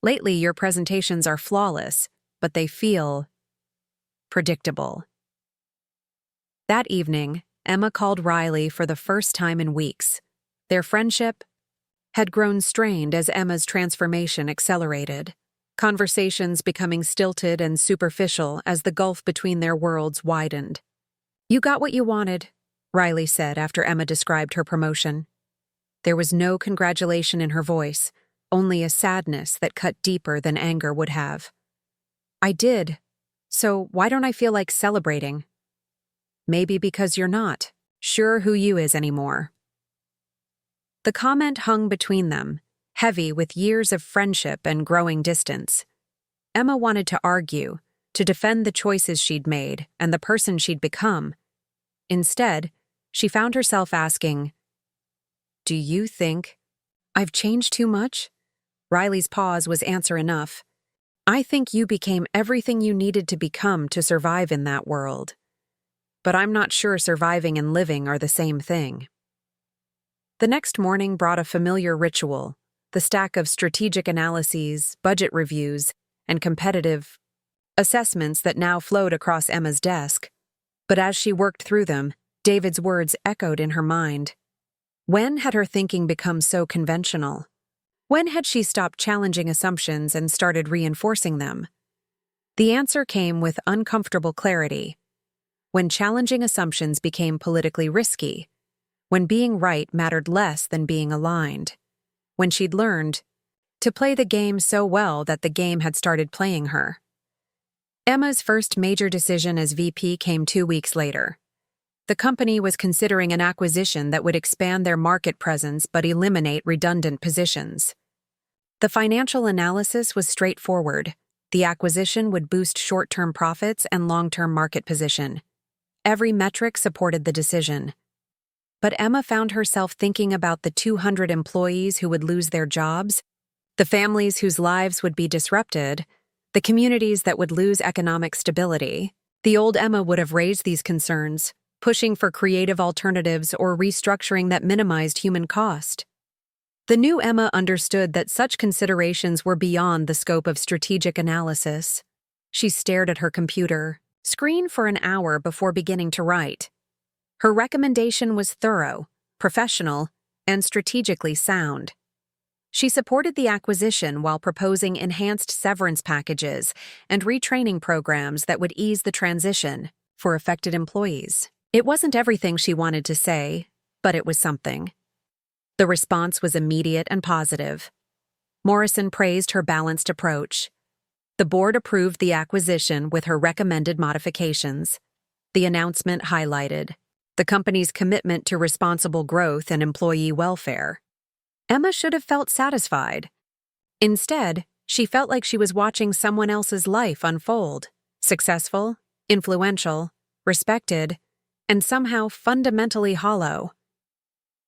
Lately, your presentations are flawless, but they feel predictable. That evening, Emma called Riley for the first time in weeks. Their friendship had grown strained as Emma's transformation accelerated, conversations becoming stilted and superficial as the gulf between their worlds widened. You got what you wanted, Riley said after Emma described her promotion. There was no congratulation in her voice, only a sadness that cut deeper than anger would have. I did. So why don't I feel like celebrating? Maybe because you're not sure who you is anymore. The comment hung between them, heavy with years of friendship and growing distance. Emma wanted to argue, to defend the choices she'd made and the person she'd become. Instead, she found herself asking, "Do you think I've changed too much?" Riley's pause was answer enough. I think you became everything you needed to become to survive in that world. But I'm not sure surviving and living are the same thing. The next morning brought a familiar ritual, the stack of strategic analyses, budget reviews, and competitive assessments that now flowed across Emma's desk. But as she worked through them, David's words echoed in her mind. When had her thinking become so conventional? When had she stopped challenging assumptions and started reinforcing them? The answer came with uncomfortable clarity. When challenging assumptions became politically risky, when being right mattered less than being aligned, when she'd learned to play the game so well that the game had started playing her. Emma's first major decision as VP came 2 weeks later. The company was considering an acquisition that would expand their market presence but eliminate redundant positions. The financial analysis was straightforward. The acquisition would boost short-term profits and long-term market position. Every metric supported the decision. But Emma found herself thinking about the 200 employees who would lose their jobs, the families whose lives would be disrupted, the communities that would lose economic stability. The old Emma would have raised these concerns, pushing for creative alternatives or restructuring that minimized human cost. The new Emma understood that such considerations were beyond the scope of strategic analysis. She stared at her computer screen for an hour before beginning to write. Her recommendation was thorough, professional, and strategically sound. She supported the acquisition while proposing enhanced severance packages and retraining programs that would ease the transition for affected employees. It wasn't everything she wanted to say, but it was something. The response was immediate and positive. Morrison praised her balanced approach. The board approved the acquisition with her recommended modifications. The announcement highlighted the company's commitment to responsible growth and employee welfare. Emma should have felt satisfied. Instead, she felt like she was watching someone else's life unfold, successful, influential, respected, and somehow fundamentally hollow.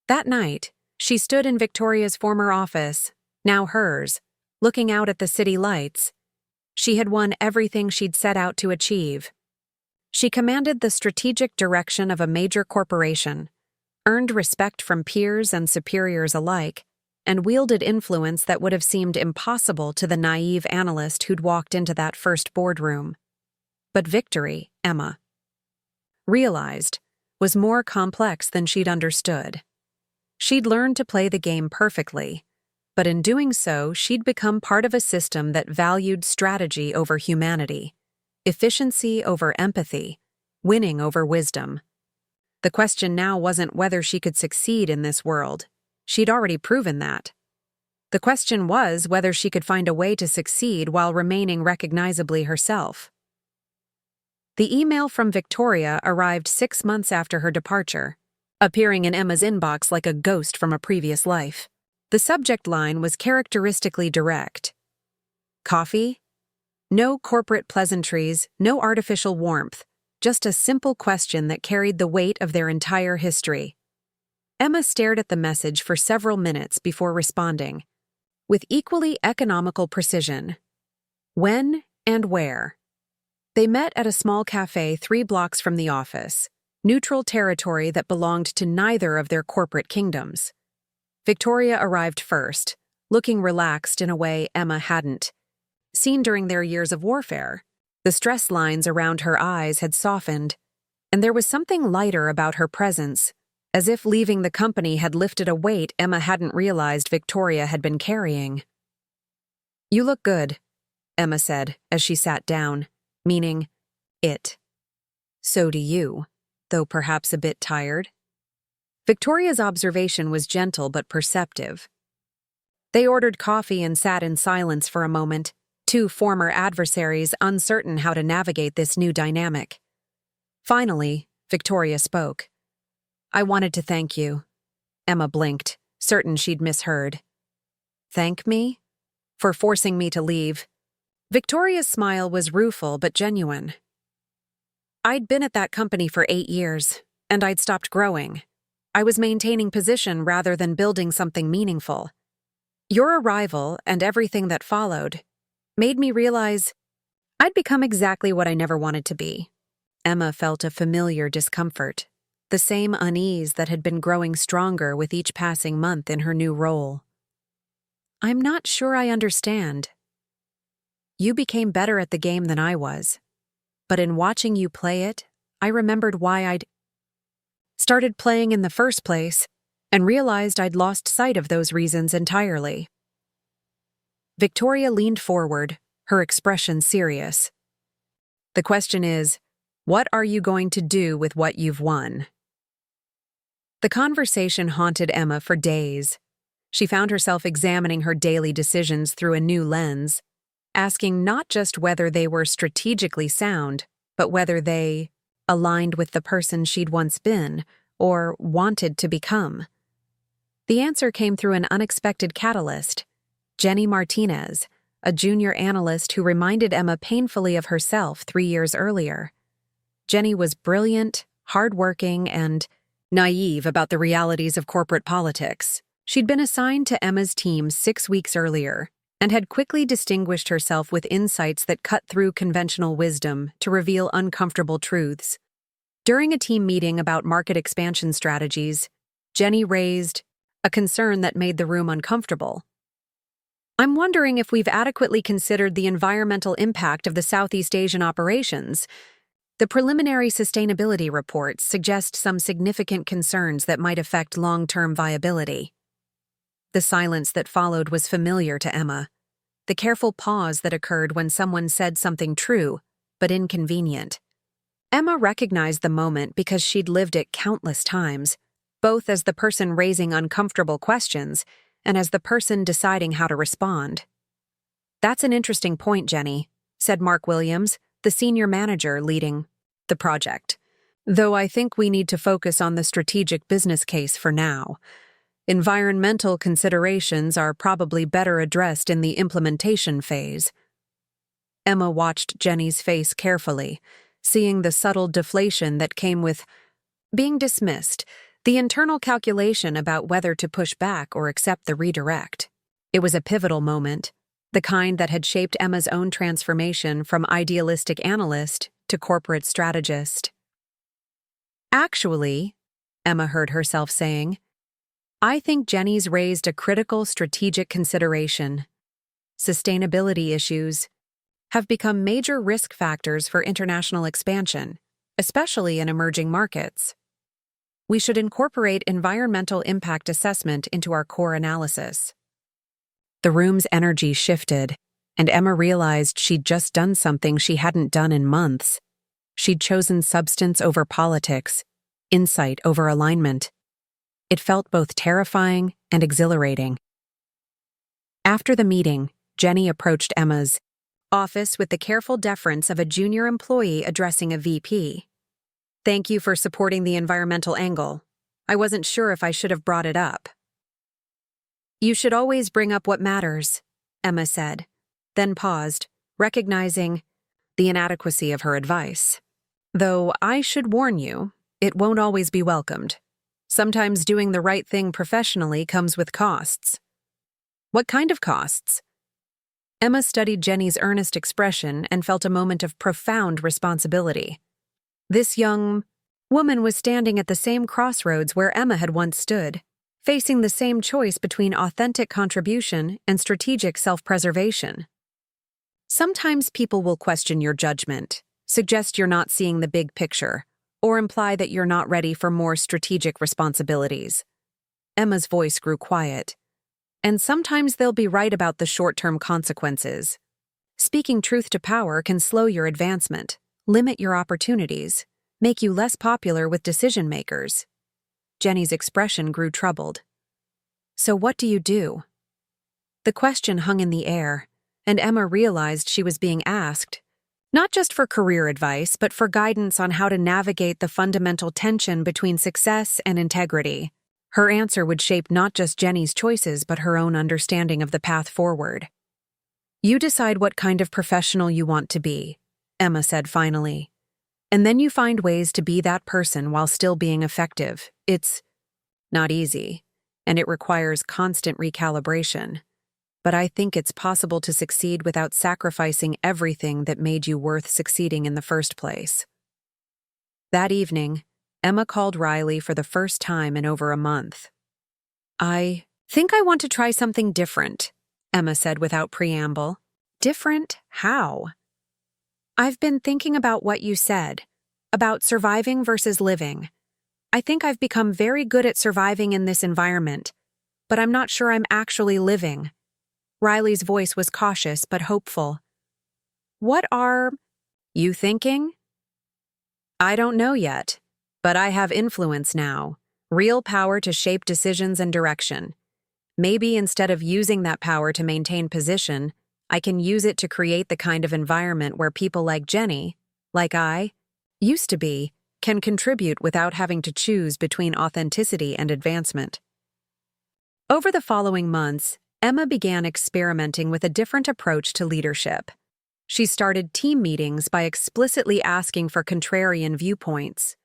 That night, she stood in Victoria's former office, now hers, looking out at the city lights. She had won everything she'd set out to achieve. She commanded the strategic direction of a major corporation, earned respect from peers and superiors alike, and wielded influence that would have seemed impossible to the naive analyst who'd walked into that first boardroom. But victory, Emma realized, was more complex than she'd understood. She'd learned to play the game perfectly, but in doing so, she'd become part of a system that valued strategy over humanity, efficiency over empathy, winning over wisdom. The question now wasn't whether she could succeed in this world. She'd already proven that. The question was whether she could find a way to succeed while remaining recognizably herself. The email from Victoria arrived 6 months after her departure, appearing in Emma's inbox like a ghost from a previous life. The subject line was characteristically direct. Coffee? No corporate pleasantries, no artificial warmth, just a simple question that carried the weight of their entire history. Emma stared at the message for several minutes before responding, with equally economical precision. When and where? They met at a small cafe 3 blocks from the office, neutral territory that belonged to neither of their corporate kingdoms. Victoria arrived first, looking relaxed in a way Emma hadn't seen during their years of warfare. The stress lines around her eyes had softened, and there was something lighter about her presence, as if leaving the company had lifted a weight Emma hadn't realized Victoria had been carrying. "You look good," Emma said as she sat down, meaning it. "So do you, though perhaps a bit tired." Victoria's observation was gentle but perceptive. They ordered coffee and sat in silence for a moment, 2 former adversaries uncertain how to navigate this new dynamic. Finally, Victoria spoke. "I wanted to thank you." Emma blinked, certain she'd misheard. "Thank me? For forcing me to leave?" Victoria's smile was rueful but genuine. "I'd been at that company for 8 years, and I'd stopped growing. I was maintaining position rather than building something meaningful. Your arrival, and everything that followed, made me realize I'd become exactly what I never wanted to be." Emma felt a familiar discomfort, the same unease that had been growing stronger with each passing month in her new role. "I'm not sure I understand. You became better at the game than I was, but in watching you play it, I remembered why I'd started playing in the first place and realized I'd lost sight of those reasons entirely." Victoria leaned forward, her expression serious. "The question is, what are you going to do with what you've won?" The conversation haunted Emma for days. She found herself examining her daily decisions through a new lens, asking not just whether they were strategically sound, but whether they aligned with the person she'd once been or wanted to become. The answer came through an unexpected catalyst: Jenny Martinez, a junior analyst who reminded Emma painfully of herself 3 years earlier. Jenny was brilliant, hardworking, and naive about the realities of corporate politics. She'd been assigned to Emma's team 6 weeks earlier and had quickly distinguished herself with insights that cut through conventional wisdom to reveal uncomfortable truths. During a team meeting about market expansion strategies, Jenny raised a concern that made the room uncomfortable. "I'm wondering if we've adequately considered the environmental impact of the Southeast Asian operations. The preliminary sustainability reports suggest some significant concerns that might affect long-term viability." The silence that followed was familiar to Emma, the careful pause that occurred when someone said something true, but inconvenient. Emma recognized the moment because she'd lived it countless times, both as the person raising uncomfortable questions and as the person deciding how to respond. "That's an interesting point, Jenny," said Mark Williams, the senior manager leading the project. "Though I think we need to focus on the strategic business case for now. Environmental considerations are probably better addressed in the implementation phase." Emma watched Jenny's face carefully, seeing the subtle deflation that came with being dismissed, the internal calculation about whether to push back or accept the redirect. It was a pivotal moment, the kind that had shaped Emma's own transformation from idealistic analyst to corporate strategist. "Actually," Emma heard herself saying, "I think Jenny's raised a critical strategic consideration. Sustainability issues have become major risk factors for international expansion, especially in emerging markets. We should incorporate environmental impact assessment into our core analysis." The room's energy shifted, and Emma realized she'd just done something she hadn't done in months. She'd chosen substance over politics, insight over alignment. It felt both terrifying and exhilarating. After the meeting, Jenny approached Emma's office with the careful deference of a junior employee addressing a VP. "Thank you for supporting the environmental angle. I wasn't sure if I should have brought it up." "You should always bring up what matters," Emma said, then paused, recognizing the inadequacy of her advice. Though I should warn you, it won't always be welcomed. Sometimes doing the right thing professionally comes with costs. What kind of costs? Emma studied Jenny's earnest expression and felt a moment of profound responsibility. This young woman was standing at the same crossroads where Emma had once stood, facing the same choice between authentic contribution and strategic self-preservation. Sometimes people will question your judgment, suggest you're not seeing the big picture, or imply that you're not ready for more strategic responsibilities. Emma's voice grew quiet. And sometimes they'll be right about the short-term consequences. Speaking truth to power can slow your advancement, limit your opportunities, make you less popular with decision-makers. Jenny's expression grew troubled. So what do you do? The question hung in the air, and Emma realized she was being asked, not just for career advice, but for guidance on how to navigate the fundamental tension between success and integrity. Her answer would shape not just Jenny's choices, but her own understanding of the path forward. You decide what kind of professional you want to be, Emma said finally. And then you find ways to be that person while still being effective. It's not easy, and it requires constant recalibration. But I think it's possible to succeed without sacrificing everything that made you worth succeeding in the first place. That evening, Emma called Riley for the first time in over a month. I think I want to try something different, Emma said without preamble. Different? How? I've been thinking about what you said, about surviving versus living. I think I've become very good at surviving in this environment, but I'm not sure I'm actually living. Riley's voice was cautious but hopeful. What are you thinking? I don't know yet. But I have influence now, real power to shape decisions and direction. Maybe instead of using that power to maintain position, I can use it to create the kind of environment where people like Jenny, like I, used to be, can contribute without having to choose between authenticity and advancement. Over the following months, Emma began experimenting with a different approach to leadership. She started team meetings by explicitly asking for contrarian viewpoints.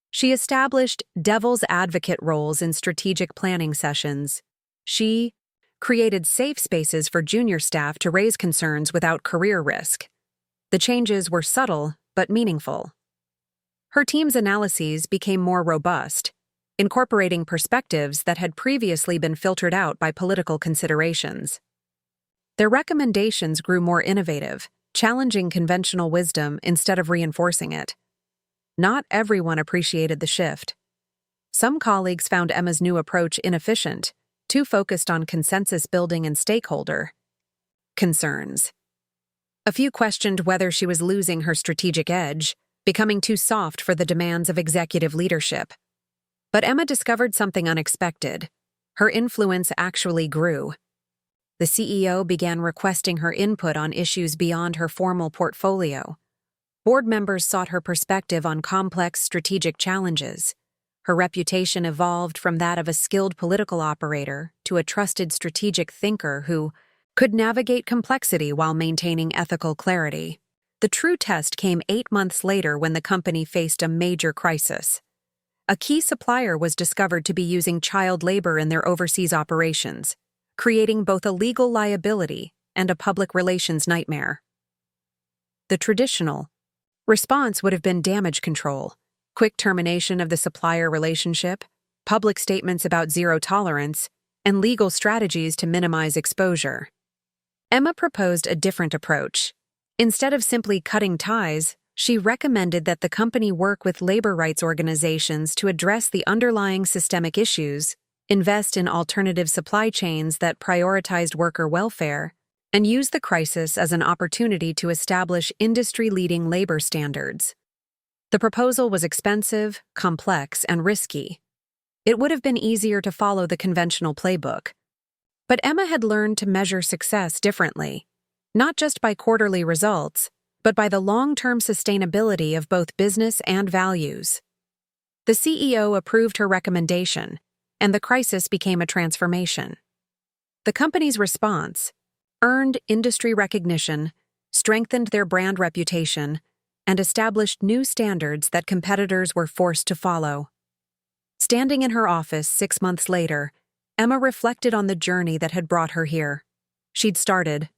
She established devil's advocate roles in strategic planning sessions. She created safe spaces for junior staff to raise concerns without career risk. The changes were subtle but meaningful. Her team's analyses became more robust, incorporating perspectives that had previously been filtered out by political considerations. Their recommendations grew more innovative, challenging conventional wisdom instead of reinforcing it. Not everyone appreciated the shift. Some colleagues found Emma's new approach inefficient, too focused on consensus building and stakeholder concerns. A few questioned whether she was losing her strategic edge, becoming too soft for the demands of executive leadership. But Emma discovered something unexpected. Her influence actually grew. The CEO began requesting her input on issues beyond her formal portfolio. Board members sought her perspective on complex strategic challenges. Her reputation evolved from that of a skilled political operator to a trusted strategic thinker who could navigate complexity while maintaining ethical clarity. The true test came 8 months later when the company faced a major crisis. A key supplier was discovered to be using child labor in their overseas operations, creating both a legal liability and a public relations nightmare. The traditional response would have been damage control, quick termination of the supplier relationship, public statements about zero tolerance, and legal strategies to minimize exposure. Emma proposed a different approach. Instead of simply cutting ties, she recommended that the company work with labor rights organizations to address the underlying systemic issues, invest in alternative supply chains that prioritized worker welfare, and use the crisis as an opportunity to establish industry-leading labor standards. The proposal was expensive, complex, and risky. It would have been easier to follow the conventional playbook. But Emma had learned to measure success differently, not just by quarterly results, but by the long-term sustainability of both business and values. The CEO approved her recommendation, and the crisis became a transformation. The company's response earned industry recognition strengthened their brand reputation, and established new standards that competitors were forced to follow. Standing in her office 6 months later, Emma reflected on the journey that had brought her here. She'd started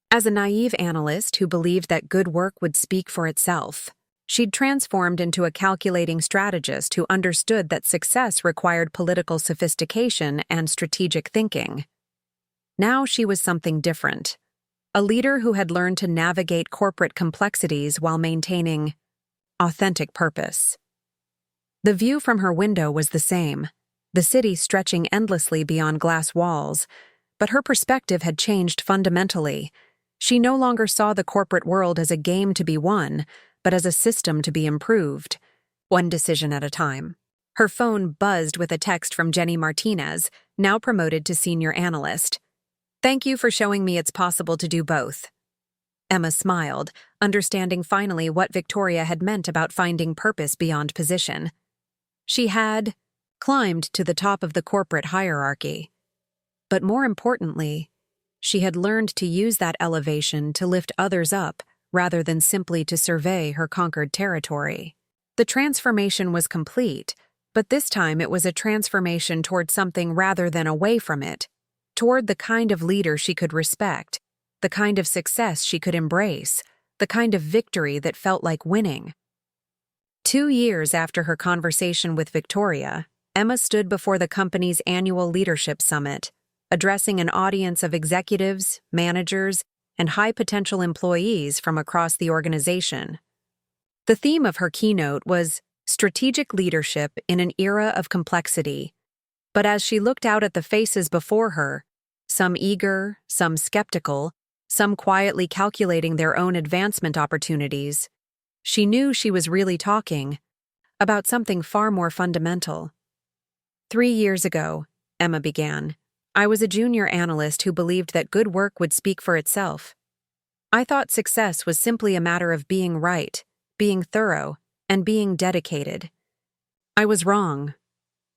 as a naive analyst who believed that good work would speak for itself. She'd transformed into a calculating strategist who understood that success required political sophistication and strategic thinking. Now she was something different, a leader who had learned to navigate corporate complexities while maintaining authentic purpose. The view from her window was the same, the city stretching endlessly beyond glass walls, but her perspective had changed fundamentally. She no longer saw the corporate world as a game to be won, but as a system to be improved, one decision at a time. Her phone buzzed with a text from Jenny Martinez, now promoted to senior analyst. "Thank you for showing me it's possible to do both." Emma smiled, understanding finally what Victoria had meant about finding purpose beyond position. She had climbed to the top of the corporate hierarchy. But more importantly, she had learned to use that elevation to lift others up rather than simply to survey her conquered territory. The transformation was complete, but this time it was a transformation toward something rather than away from it, toward the kind of leader she could respect, the kind of success she could embrace, the kind of victory that felt like winning. 2 years after her conversation with Victoria, Emma stood before the company's annual leadership summit, addressing an audience of executives, managers, and high-potential employees from across the organization. The theme of her keynote was strategic leadership in an era of complexity. But as she looked out at the faces before her, some eager, some skeptical, some quietly calculating their own advancement opportunities, she knew she was really talking about something far more fundamental. 3 years ago, Emma began, I was a junior analyst who believed that good work would speak for itself. I thought success was simply a matter of being right, being thorough, and being dedicated. I was wrong.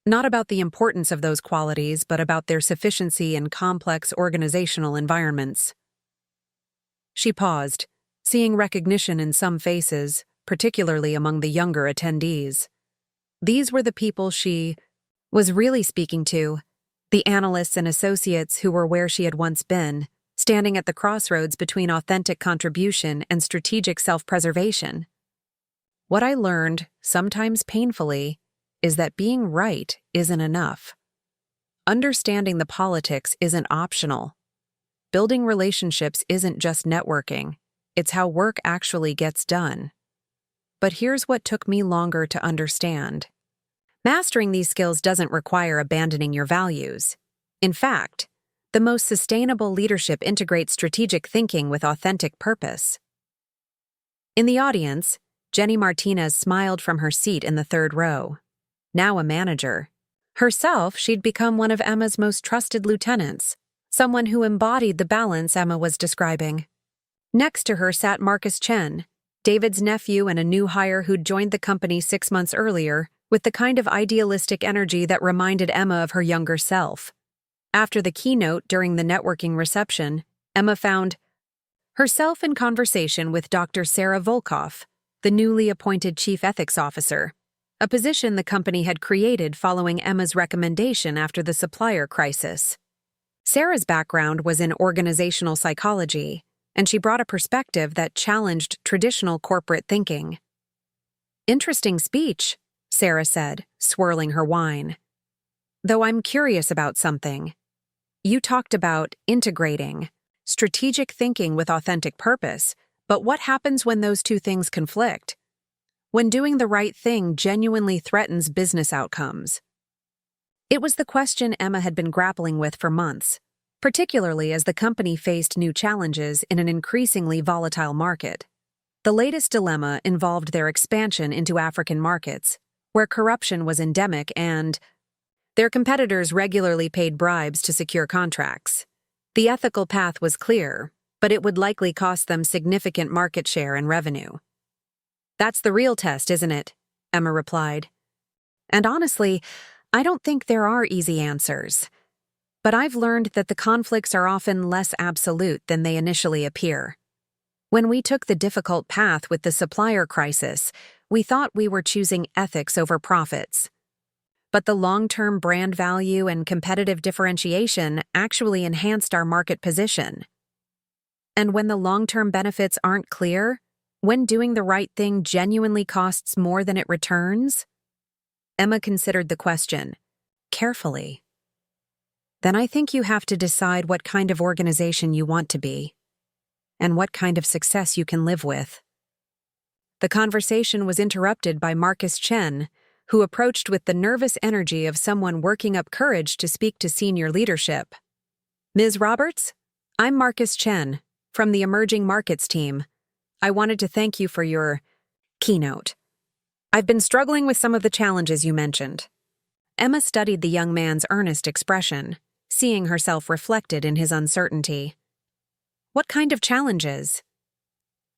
Not about the importance of those qualities, but about their sufficiency in complex organizational environments. She paused, seeing recognition in some faces, particularly among the younger attendees. These were the people she was really speaking to, the analysts and associates who were where she had once been, standing at the crossroads between authentic contribution and strategic self-preservation. What I learned, sometimes painfully, is that being right isn't enough. Understanding the politics isn't optional. Building relationships isn't just networking. It's how work actually gets done. But here's what took me longer to understand. Mastering these skills doesn't require abandoning your values. In fact, the most sustainable leadership integrates strategic thinking with authentic purpose. In the audience, Jenny Martinez smiled from her seat in the third row. Now a manager. Herself, she'd become one of Emma's most trusted lieutenants, someone who embodied the balance Emma was describing. Next to her sat Marcus Chen, David's nephew and a new hire who'd joined the company 6 months earlier, with the kind of idealistic energy that reminded Emma of her younger self. After the keynote during the networking reception, Emma found herself in conversation with Dr. Sarah Volkoff, the newly appointed Chief Ethics Officer, a position the company had created following Emma's recommendation after the supplier crisis. Sarah's background was in organizational psychology, and she brought a perspective that challenged traditional corporate thinking. "Interesting speech," Sarah said, swirling her wine. "Though I'm curious about something. You talked about integrating, strategic thinking with authentic purpose, but what happens when those two things conflict? When doing the right thing genuinely threatens business outcomes?" It was the question Emma had been grappling with for months, particularly as the company faced new challenges in an increasingly volatile market. The latest dilemma involved their expansion into African markets, where corruption was endemic and their competitors regularly paid bribes to secure contracts. The ethical path was clear, but it would likely cost them significant market share and revenue. "That's the real test, isn't it?" Emma replied. "And honestly, I don't think there are easy answers. But I've learned that the conflicts are often less absolute than they initially appear." When we took the difficult path with the supplier crisis, we thought we were choosing ethics over profits. But the long-term brand value and competitive differentiation actually enhanced our market position. And when the long-term benefits aren't clear, when doing the right thing genuinely costs more than it returns? Emma considered the question carefully. Then I think you have to decide what kind of organization you want to be, and what kind of success you can live with. The conversation was interrupted by Marcus Chen, who approached with the nervous energy of someone working up courage to speak to senior leadership. Ms. Roberts, I'm Marcus Chen, from the Emerging Markets team. I wanted to thank you for your keynote. I've been struggling with some of the challenges you mentioned. Emma studied the young man's earnest expression, seeing herself reflected in his uncertainty. What kind of challenges?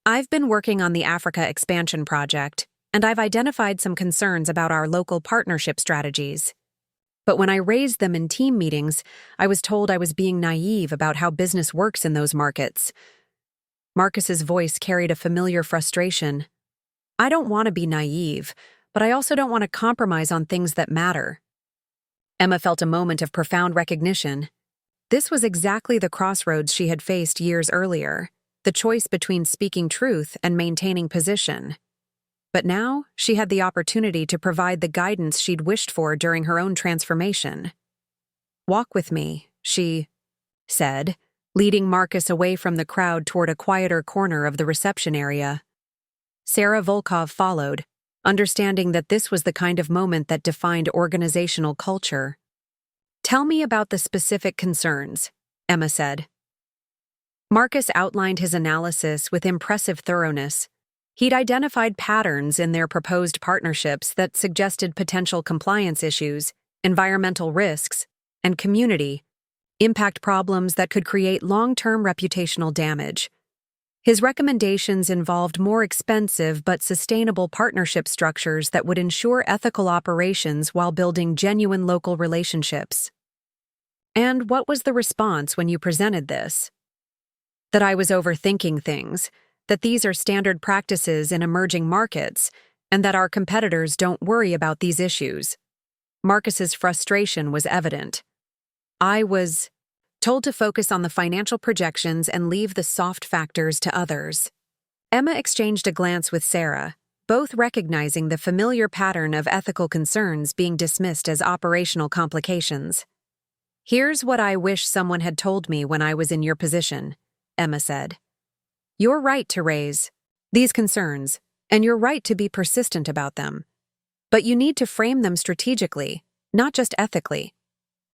I've been working on the Africa expansion project, and I've identified some concerns about our local partnership strategies. But when I raised them in team meetings, I was told I was being naive about how business works in those markets. Marcus's voice carried a familiar frustration. I don't want to be naive, but I also don't want to compromise on things that matter. Emma felt a moment of profound recognition. This was exactly the crossroads she had faced years earlier, the choice between speaking truth and maintaining position. But now, she had the opportunity to provide the guidance she'd wished for during her own transformation. Walk with me, she said, leading Marcus away from the crowd toward a quieter corner of the reception area. Sarah Volkov followed, understanding that this was the kind of moment that defined organizational culture. Tell me about the specific concerns, Emma said. Marcus outlined his analysis with impressive thoroughness. He'd identified patterns in their proposed partnerships that suggested potential compliance issues, environmental risks, and community impact problems that could create long-term reputational damage. His recommendations involved more expensive but sustainable partnership structures that would ensure ethical operations while building genuine local relationships. And what was the response when you presented this? That I was overthinking things, that these are standard practices in emerging markets, and that our competitors don't worry about these issues. Marcus's frustration was evident. I was told to focus on the financial projections and leave the soft factors to others. Emma exchanged a glance with Sarah, both recognizing the familiar pattern of ethical concerns being dismissed as operational complications. Here's what I wish someone had told me when I was in your position, Emma said. You're right to raise these concerns, and you're right to be persistent about them. But you need to frame them strategically, not just ethically.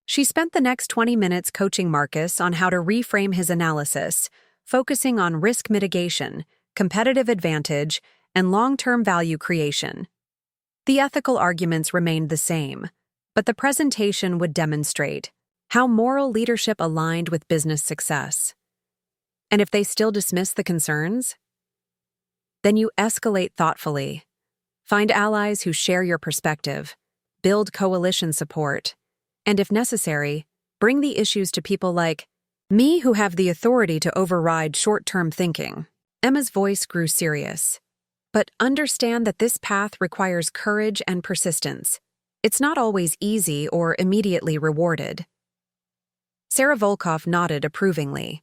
She spent the next 20 minutes coaching Marcus on how to reframe his analysis, focusing on risk mitigation, competitive advantage, and long-term value creation. The ethical arguments remained the same, but the presentation would demonstrate how moral leadership aligned with business success. And if they still dismiss the concerns, then you escalate thoughtfully. Find allies who share your perspective, build coalition support, and if necessary, bring the issues to people like me who have the authority to override short-term thinking. Emma's voice grew serious. But understand that this path requires courage and persistence. It's not always easy or immediately rewarded. Sarah Volkov nodded approvingly.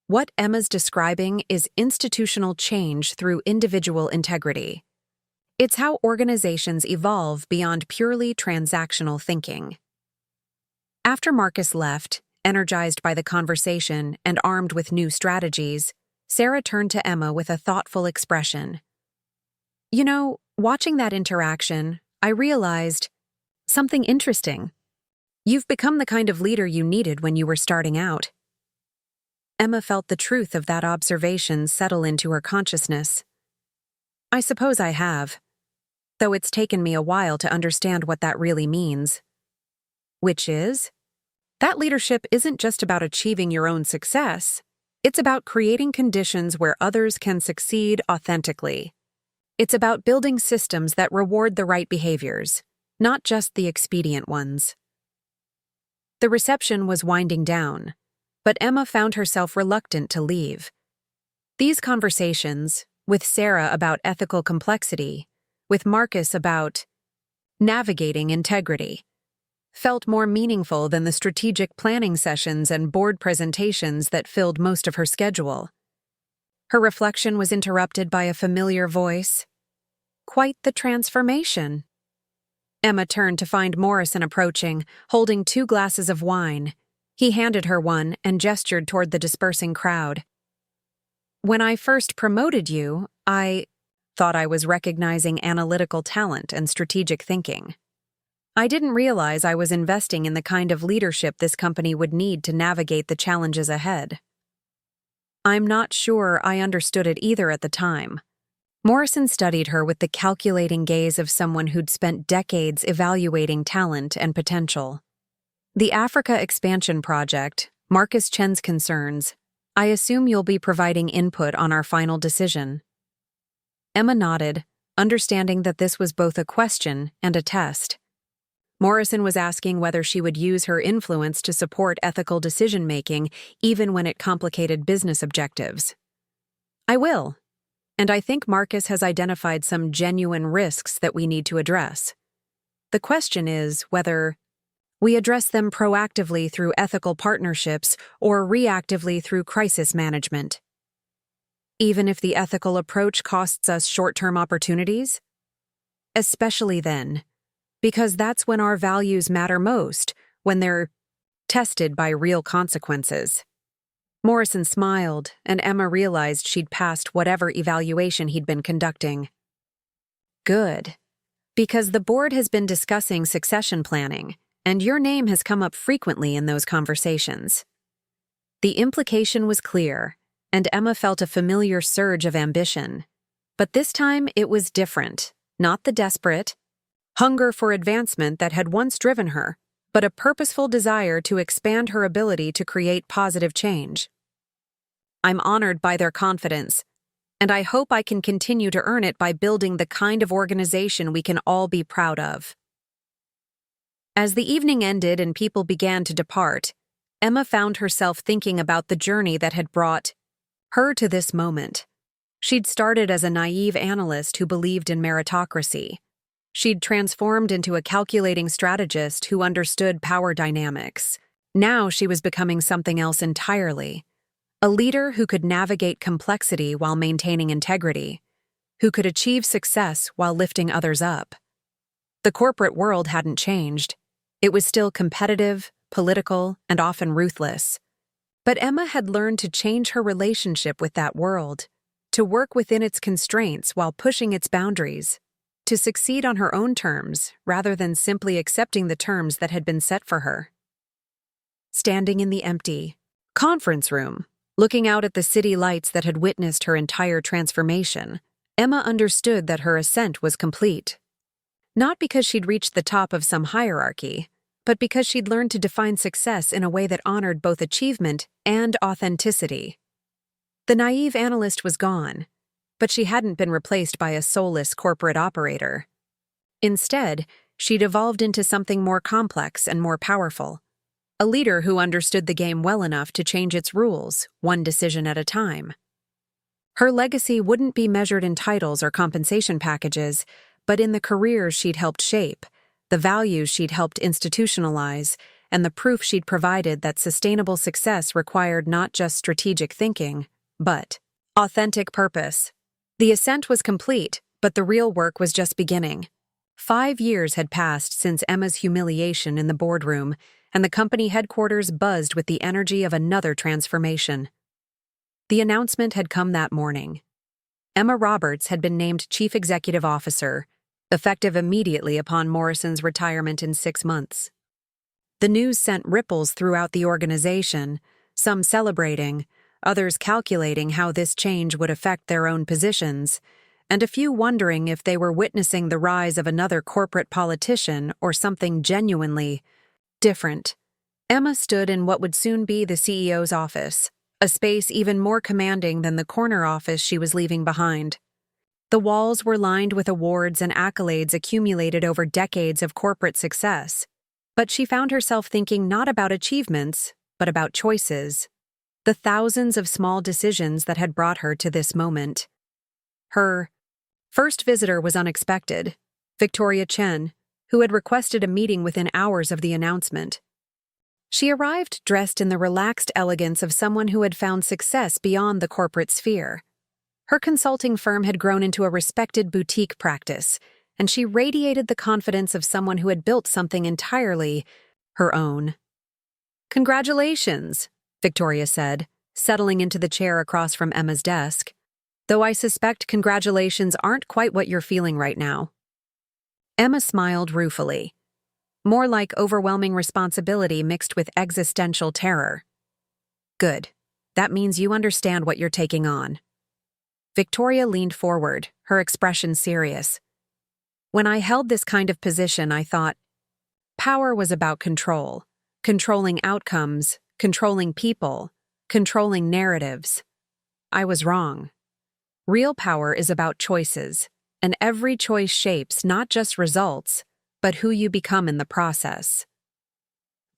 What Emma's describing is institutional change through individual integrity. It's how organizations evolve beyond purely transactional thinking. After Marcus left, energized by the conversation and armed with new strategies, Sarah turned to Emma with a thoughtful expression. You know, watching that interaction, I realized something interesting. You've become the kind of leader you needed when you were starting out. Emma felt the truth of that observation settle into her consciousness. I suppose I have, though it's taken me a while to understand what that really means. Which is, that leadership isn't just about achieving your own success. It's about creating conditions where others can succeed authentically. It's about building systems that reward the right behaviors, not just the expedient ones. The reception was winding down, but Emma found herself reluctant to leave. These conversations, with Sarah about ethical complexity, with Marcus about navigating integrity, felt more meaningful than the strategic planning sessions and board presentations that filled most of her schedule. Her reflection was interrupted by a familiar voice. Quite the transformation. Emma turned to find Morrison approaching, holding 2 glasses of wine. He handed her one and gestured toward the dispersing crowd. When I first promoted you, I thought I was recognizing analytical talent and strategic thinking. I didn't realize I was investing in the kind of leadership this company would need to navigate the challenges ahead. I'm not sure I understood it either at the time. Morrison studied her with the calculating gaze of someone who'd spent decades evaluating talent and potential. The Africa expansion project, Marcus Chen's concerns. I assume you'll be providing input on our final decision. Emma nodded, understanding that this was both a question and a test. Morrison was asking whether she would use her influence to support ethical decision-making, even when it complicated business objectives. I will. And I think Marcus has identified some genuine risks that we need to address. The question is whether we address them proactively through ethical partnerships or reactively through crisis management. Even if the ethical approach costs us short-term opportunities? Especially then, because that's when our values matter most, when they're tested by real consequences. Morrison smiled, and Emma realized she'd passed whatever evaluation he'd been conducting. Good. Because the board has been discussing succession planning, and your name has come up frequently in those conversations. The implication was clear, and Emma felt a familiar surge of ambition. But this time it was different, not the desperate hunger for advancement that had once driven her, but a purposeful desire to expand her ability to create positive change. I'm honored by their confidence, and I hope I can continue to earn it by building the kind of organization we can all be proud of. As the evening ended and people began to depart, Emma found herself thinking about the journey that had brought her to this moment. She'd started as a naive analyst who believed in meritocracy. She'd transformed into a calculating strategist who understood power dynamics. Now she was becoming something else entirely. A leader who could navigate complexity while maintaining integrity, who could achieve success while lifting others up. The corporate world hadn't changed. It was still competitive, political, and often ruthless. But Emma had learned to change her relationship with that world, to work within its constraints while pushing its boundaries, to succeed on her own terms rather than simply accepting the terms that had been set for her. Standing in the empty conference room, looking out at the city lights that had witnessed her entire transformation, Emma understood that her ascent was complete. Not because she'd reached the top of some hierarchy, but because she'd learned to define success in a way that honored both achievement and authenticity. The naive analyst was gone, but she hadn't been replaced by a soulless corporate operator. Instead, she'd evolved into something more complex and more powerful. A leader who understood the game well enough to change its rules, one decision at a time. Her legacy wouldn't be measured in titles or compensation packages, but in the careers she'd helped shape, the values she'd helped institutionalize, and the proof she'd provided that sustainable success required not just strategic thinking, but authentic purpose. The ascent was complete, but the real work was just beginning. 5 years had passed since Emma's humiliation in the boardroom, and the company headquarters buzzed with the energy of another transformation. The announcement had come that morning. Emma Roberts had been named Chief Executive Officer, effective immediately upon Morrison's retirement in 6 months. The news sent ripples throughout the organization, some celebrating, others calculating how this change would affect their own positions, and a few wondering if they were witnessing the rise of another corporate politician or something genuinely different. Emma stood in what would soon be the CEO's office, a space even more commanding than the corner office she was leaving behind. The walls were lined with awards and accolades accumulated over decades of corporate success, but she found herself thinking not about achievements, but about choices. the thousands of small decisions that had brought her to this moment. Her first visitor was unexpected, Victoria Chen, who had requested a meeting within hours of the announcement. She arrived dressed in the relaxed elegance of someone who had found success beyond the corporate sphere. Her consulting firm had grown into a respected boutique practice, and she radiated the confidence of someone who had built something entirely her own. "Congratulations," Victoria said, settling into the chair across from Emma's desk. "Though I suspect congratulations aren't quite what you're feeling right now." Emma smiled ruefully. More like overwhelming responsibility mixed with existential terror. "Good. That means you understand what you're taking on." Victoria leaned forward, her expression serious. "When I held this kind of position, I thought power was about control, controlling outcomes, controlling people, controlling narratives. I was wrong. Real power is about choices, and every choice shapes not just results, but who you become in the process."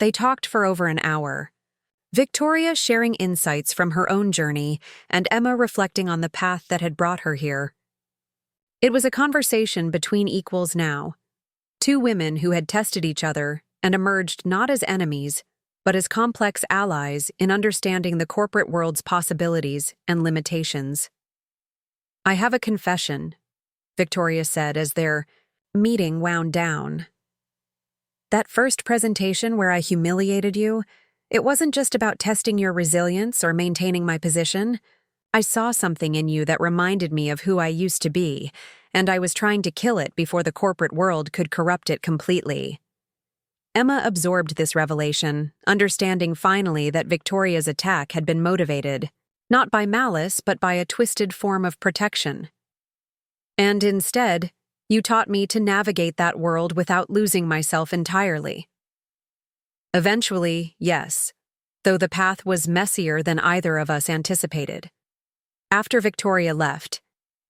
They talked for over an hour, Victoria sharing insights from her own journey and Emma reflecting on the path that had brought her here. It was a conversation between equals now, two women who had tested each other and emerged not as enemies, but as complex allies in understanding the corporate world's possibilities and limitations. "I have a confession," Victoria said as their meeting wound down. "That first presentation where I humiliated you, it wasn't just about testing your resilience or maintaining my position. I saw something in you that reminded me of who I used to be, and I was trying to kill it before the corporate world could corrupt it completely." Emma absorbed this revelation, understanding finally that Victoria's attack had been motivated, not by malice but by a twisted form of protection. "And instead, you taught me to navigate that world without losing myself entirely." "Eventually, yes, though the path was messier than either of us anticipated." After Victoria left,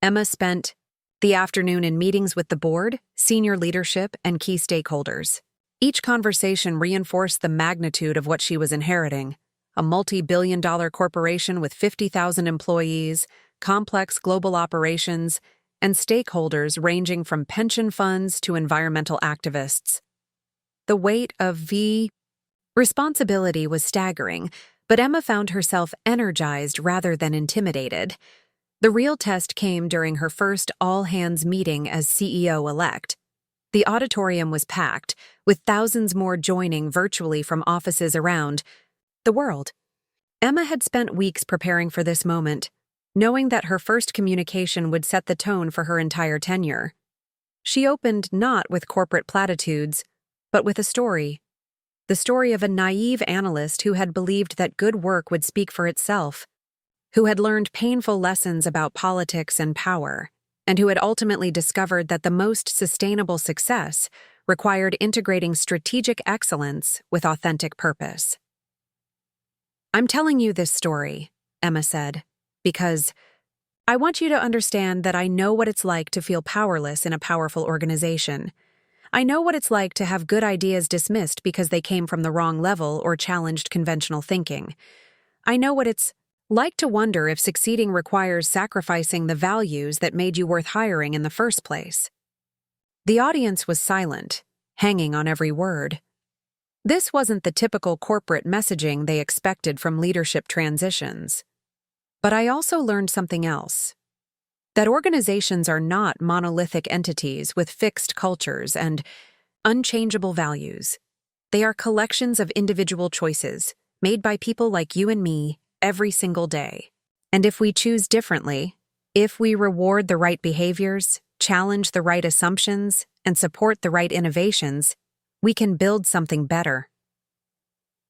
Emma spent the afternoon in meetings with the board, senior leadership, and key stakeholders. Each conversation reinforced the magnitude of what she was inheriting: a multi-billion-dollar corporation with 50,000 employees, complex global operations, and stakeholders ranging from pension funds to environmental activists. The weight of the responsibility was staggering, but Emma found herself energized rather than intimidated. The real test came during her first all-hands meeting as CEO-elect. The auditorium was packed, with thousands more joining virtually from offices around the world. Emma had spent weeks preparing for this moment, knowing that her first communication would set the tone for her entire tenure. She opened not with corporate platitudes, but with a story. The story of a naive analyst who had believed that good work would speak for itself, who had learned painful lessons about politics and power, and who had ultimately discovered that the most sustainable success required integrating strategic excellence with authentic purpose. "I'm telling you this story," Emma said, "because I want you to understand that I know what it's like to feel powerless in a powerful organization. I know what it's like to have good ideas dismissed because they came from the wrong level or challenged conventional thinking. I know what it's like to wonder if succeeding requires sacrificing the values that made you worth hiring in the first place." The audience was silent, hanging on every word. This wasn't the typical corporate messaging they expected from leadership transitions. But I also learned something else: that organizations are not monolithic entities with fixed cultures and unchangeable values. They are collections of individual choices, made by people like you and me every single day. And if we choose differently, if we reward the right behaviors, challenge the right assumptions, and support the right innovations, we can build something better.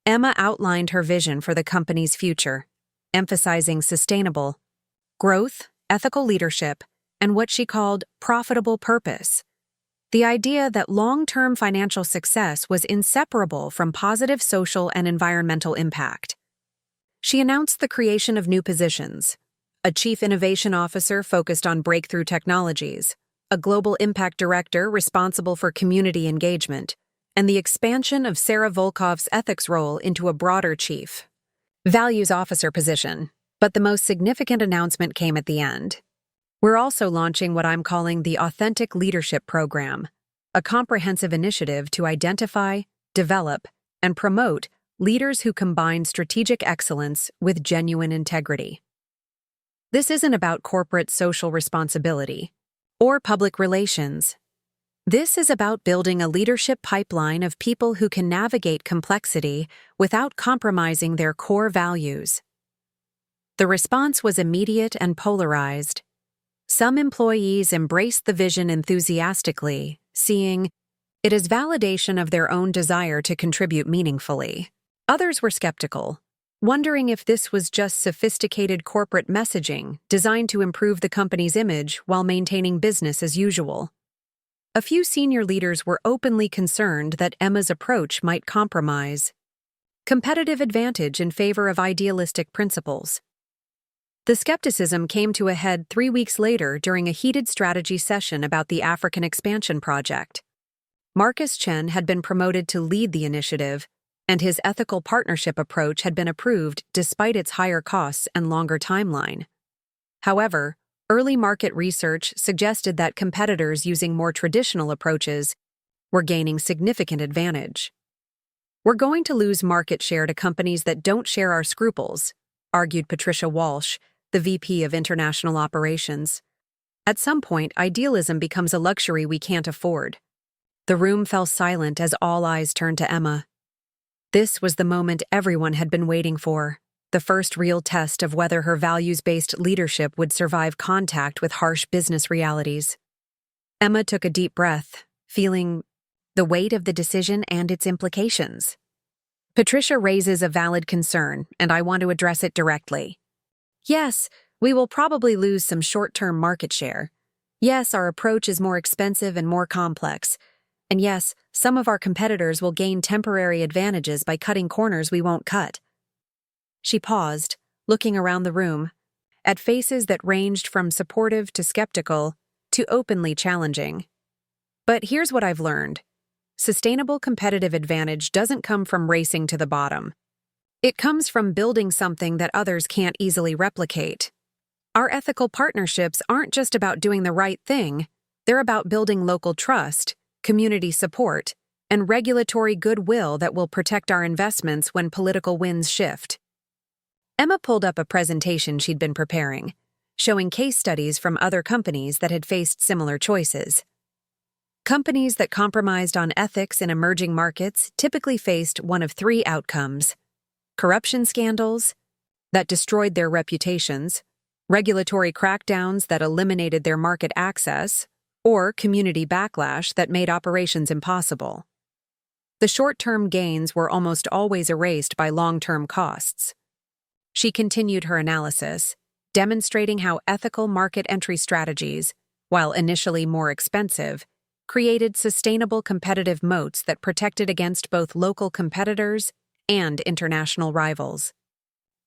Emma outlined her vision for the company's future, emphasizing sustainable growth, ethical leadership, and what she called profitable purpose. The idea that long-term financial success was inseparable from positive social and environmental impact. She announced the creation of new positions: a chief innovation officer focused on breakthrough technologies, a global impact director responsible for community engagement, and the expansion of Sarah Volkov's ethics role into a broader chief values officer position, but the most significant announcement came at the end. We're also launching what I'm calling the Authentic Leadership Program, a comprehensive initiative to identify, develop, and promote leaders who combine strategic excellence with genuine integrity. This isn't about corporate social responsibility or public relations. This is about building a leadership pipeline of people who can navigate complexity without compromising their core values. The response was immediate and polarized. Some employees embraced the vision enthusiastically, seeing it as validation of their own desire to contribute meaningfully. Others were skeptical, wondering if this was just sophisticated corporate messaging designed to improve the company's image while maintaining business as usual. A few senior leaders were openly concerned that Emma's approach might compromise competitive advantage in favor of idealistic principles. The skepticism came to a head 3 weeks later during a heated strategy session about the African expansion project. Marcus Chen had been promoted to lead the initiative, and his ethical partnership approach had been approved despite its higher costs and longer timeline. However, early market research suggested that competitors using more traditional approaches were gaining significant advantage. "We're going to lose market share to companies that don't share our scruples," argued Patricia Walsh, the VP of International Operations. "At some point, idealism becomes a luxury we can't afford." The room fell silent as all eyes turned to Emma. This was the moment everyone had been waiting for, the first real test of whether her values-based leadership would survive contact with harsh business realities. Emma took a deep breath, feeling the weight of the decision and its implications. "Patricia raises a valid concern, and I want to address it directly. Yes, we will probably lose some short-term market share. Yes, our approach is more expensive and more complex. And yes, some of our competitors will gain temporary advantages by cutting corners we won't cut." She paused, looking around the room, at faces that ranged from supportive to skeptical to openly challenging. "But here's what I've learned. Sustainable competitive advantage doesn't come from racing to the bottom. It comes from building something that others can't easily replicate. Our ethical partnerships aren't just about doing the right thing, they're about building local trust, community support, and regulatory goodwill that will protect our investments when political winds shift." Emma pulled up a presentation she'd been preparing, showing case studies from other companies that had faced similar choices. Companies that compromised on ethics in emerging markets typically faced one of 3 outcomes: corruption scandals that destroyed their reputations, regulatory crackdowns that eliminated their market access, or community backlash that made operations impossible. The short-term gains were almost always erased by long-term costs. She continued her analysis, demonstrating how ethical market entry strategies, while initially more expensive, created sustainable competitive moats that protected against both local competitors and international rivals.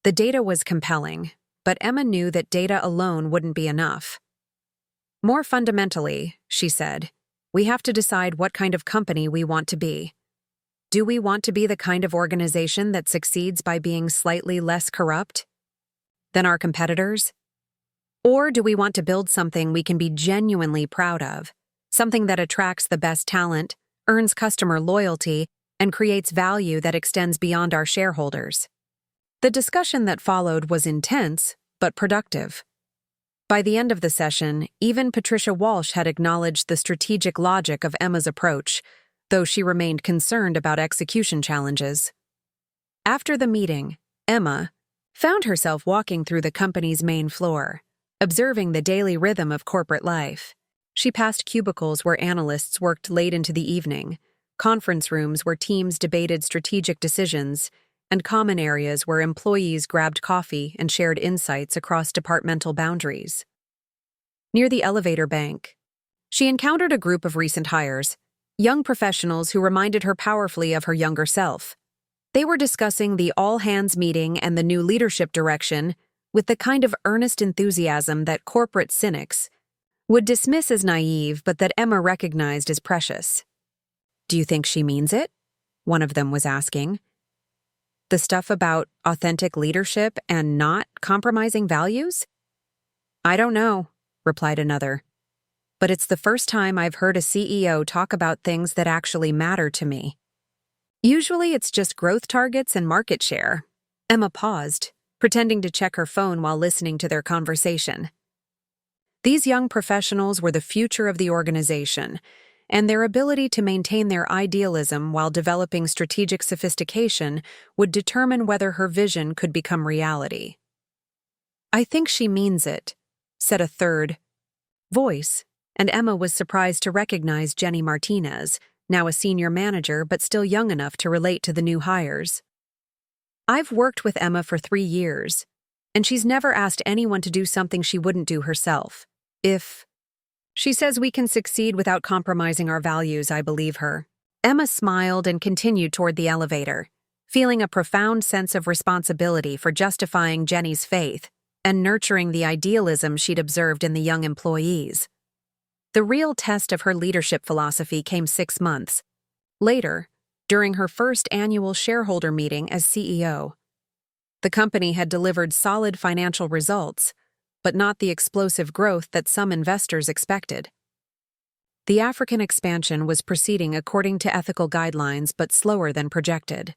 The data was compelling, but Emma knew that data alone wouldn't be enough. "More fundamentally," she said, "we have to decide what kind of company we want to be. Do we want to be the kind of organization that succeeds by being slightly less corrupt than our competitors? Or do we want to build something we can be genuinely proud of, something that attracts the best talent, earns customer loyalty, and creates value that extends beyond our shareholders?" The discussion that followed was intense, but productive. By the end of the session, even Patricia Walsh had acknowledged the strategic logic of Emma's approach, though she remained concerned about execution challenges. After the meeting, Emma found herself walking through the company's main floor, observing the daily rhythm of corporate life. She passed cubicles where analysts worked late into the evening, conference rooms where teams debated strategic decisions, and common areas where employees grabbed coffee and shared insights across departmental boundaries. Near the elevator bank, she encountered a group of recent hires, young professionals who reminded her powerfully of her younger self. They were discussing the all-hands meeting and the new leadership direction with the kind of earnest enthusiasm that corporate cynics would dismiss as naive but that Emma recognized as precious. "Do you think she means it?" one of them was asking. The stuff about authentic leadership and not compromising values? I don't know, replied another. But it's the first time I've heard a CEO talk about things that actually matter to me. Usually it's just growth targets and market share. Emma paused, pretending to check her phone while listening to their conversation. These young professionals were the future of the organization, and their ability to maintain their idealism while developing strategic sophistication would determine whether her vision could become reality. I think she means it, said a third voice, and Emma was surprised to recognize Jenny Martinez, now a senior manager but still young enough to relate to the new hires. I've worked with Emma for 3 years, and she's never asked anyone to do something she wouldn't do herself. She says we can succeed without compromising our values, I believe her. Emma smiled and continued toward the elevator, feeling a profound sense of responsibility for justifying Jenny's faith and nurturing the idealism she'd observed in the young employees. The real test of her leadership philosophy came 6 months later, during her first annual shareholder meeting as CEO. The company had delivered solid financial results, but not the explosive growth that some investors expected. The African expansion was proceeding according to ethical guidelines but slower than projected.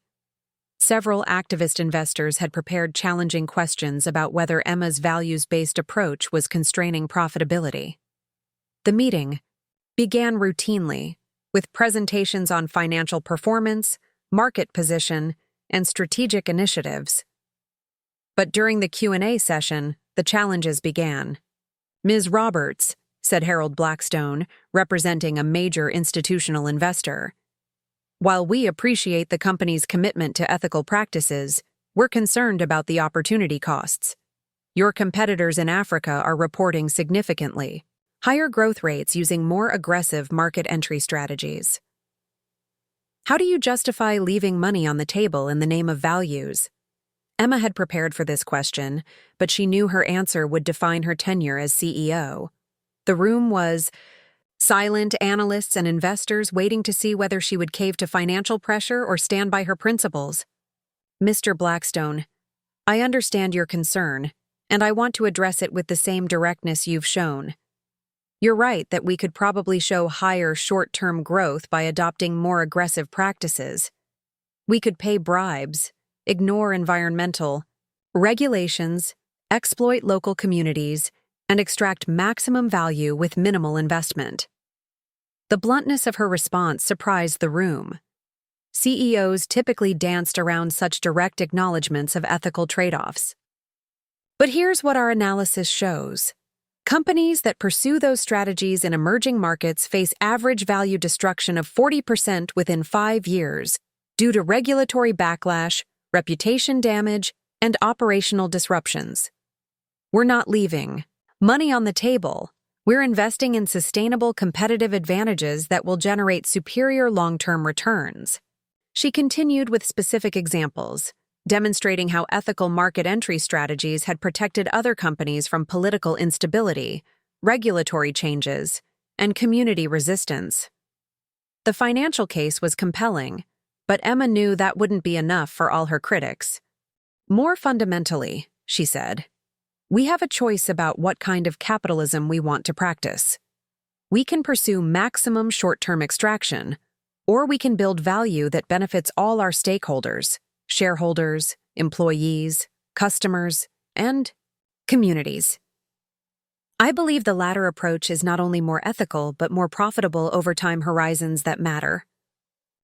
Several activist investors had prepared challenging questions about whether Emma's values-based approach was constraining profitability. The meeting began routinely, with presentations on financial performance, market position, and strategic initiatives. But during the Q&A session, the challenges began. Ms. Roberts, said Harold Blackstone, representing a major institutional investor, while we appreciate the company's commitment to ethical practices, we're concerned about the opportunity costs. Your competitors in Africa are reporting significantly higher growth rates using more aggressive market entry strategies. How do you justify leaving money on the table in the name of values? Emma had prepared for this question, but she knew her answer would define her tenure as CEO. The room was silent, analysts and investors waiting to see whether she would cave to financial pressure or stand by her principles. Mr. Blackstone, I understand your concern, and I want to address it with the same directness you've shown. You're right that we could probably show higher short-term growth by adopting more aggressive practices. We could pay bribes, ignore environmental regulations, exploit local communities, and extract maximum value with minimal investment. The bluntness of her response surprised the room. CEOs typically danced around such direct acknowledgments of ethical trade-offs. But here's what our analysis shows. Companies that pursue those strategies in emerging markets face average value destruction of 40% within 5 years due to regulatory backlash, reputation damage, and operational disruptions. We're not leaving money on the table. We're investing in sustainable competitive advantages that will generate superior long-term returns. She continued with specific examples, demonstrating how ethical market entry strategies had protected other companies from political instability, regulatory changes, and community resistance. The financial case was compelling, but Emma knew that wouldn't be enough for all her critics. More fundamentally, she said, we have a choice about what kind of capitalism we want to practice. We can pursue maximum short-term extraction, or we can build value that benefits all our stakeholders, shareholders, employees, customers, and communities. I believe the latter approach is not only more ethical but more profitable over time horizons that matter.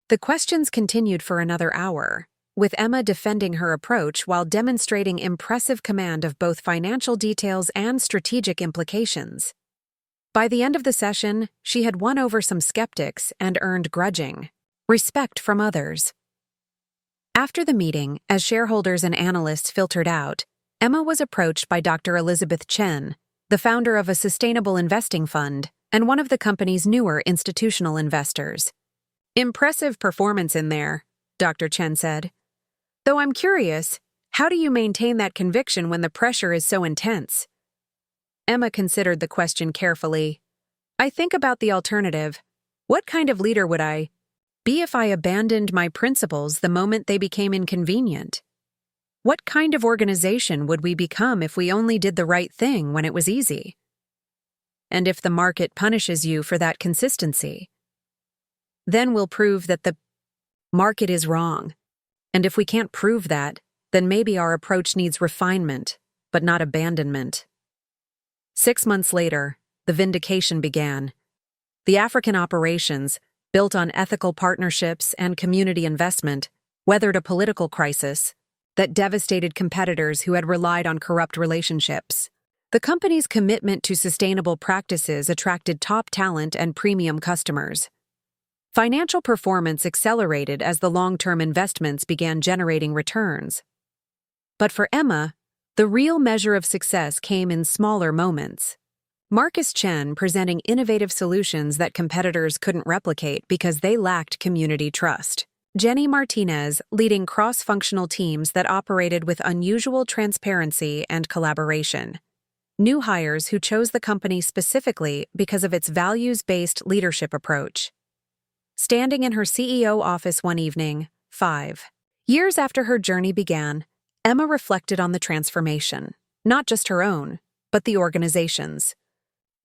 The questions continued for another hour, with Emma defending her approach while demonstrating impressive command of both financial details and strategic implications. By the end of the session, she had won over some skeptics and earned grudging respect from others. After the meeting, as shareholders and analysts filtered out, Emma was approached by Dr. Elizabeth Chen, the founder of a sustainable investing fund and one of the company's newer institutional investors. Impressive performance in there, Dr. Chen said. Though I'm curious, how do you maintain that conviction when the pressure is so intense? Emma considered the question carefully. I think about the alternative. What kind of leader would I Be if I abandoned my principles the moment they became inconvenient. What kind of organization would we become if we only did the right thing when it was easy? And if the market punishes you for that consistency, then we'll prove that the market is wrong. And if we can't prove that, then maybe our approach needs refinement, but not abandonment. 6 months later, the vindication began. The African operations, built on ethical partnerships and community investment, weathered a political crisis that devastated competitors who had relied on corrupt relationships. The company's commitment to sustainable practices attracted top talent and premium customers. Financial performance accelerated as the long-term investments began generating returns. But for Emma, the real measure of success came in smaller moments. Marcus Chen presenting innovative solutions that competitors couldn't replicate because they lacked community trust. Jenny Martinez leading cross-functional teams that operated with unusual transparency and collaboration. New hires who chose the company specifically because of its values-based leadership approach. Standing in her CEO office one evening, 5 years after her journey began, Emma reflected on the transformation, not just her own, but the organization's.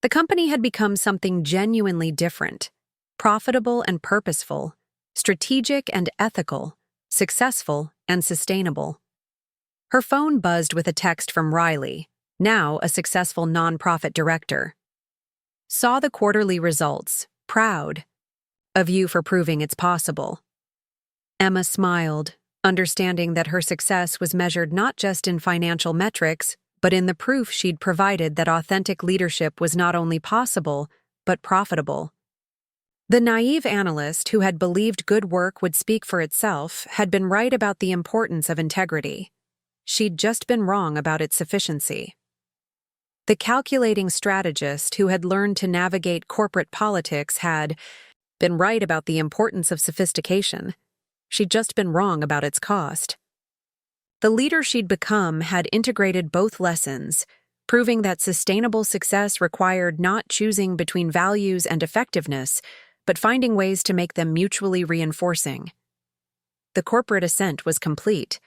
The company had become something genuinely different, profitable and purposeful, strategic and ethical, successful and sustainable. Her phone buzzed with a text from Riley, now a successful nonprofit director. Saw the quarterly results, proud of you for proving it's possible. Emma smiled, understanding that her success was measured not just in financial metrics, but in the proof she'd provided that authentic leadership was not only possible, but profitable. The naive analyst who had believed good work would speak for itself had been right about the importance of integrity. She'd just been wrong about its sufficiency. The calculating strategist who had learned to navigate corporate politics had been right about the importance of sophistication. She'd just been wrong about its cost. The leader she'd become had integrated both lessons, proving that sustainable success required not choosing between values and effectiveness, but finding ways to make them mutually reinforcing. The corporate ascent was complete,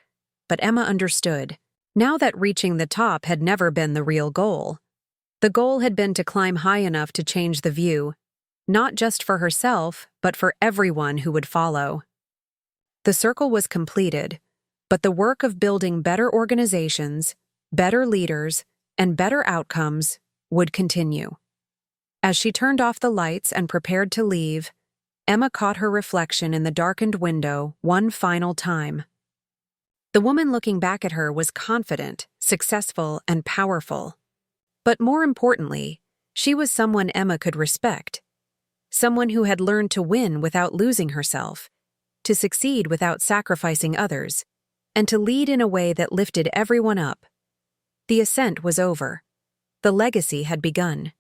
but Emma understood, now that reaching the top had never been the real goal. The goal had been to climb high enough to change the view, not just for herself, but for everyone who would follow. The circle was completed, but the work of building better organizations, better leaders, and better outcomes would continue. As she turned off the lights and prepared to leave, Emma caught her reflection in the darkened window one final time. The woman looking back at her was confident, successful, and powerful. But more importantly, she was someone Emma could respect. Someone who had learned to win without losing herself, to succeed without sacrificing others, and to lead in a way that lifted everyone up. The ascent was over. The legacy had begun.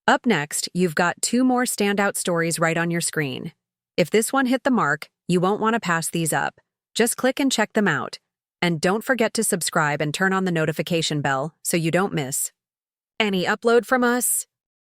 Up next, you've got 2 more standout stories right on your screen. If this one hit the mark, you won't want to pass these up. Just click and check them out. And don't forget to subscribe and turn on the notification bell so you don't miss any upload from us.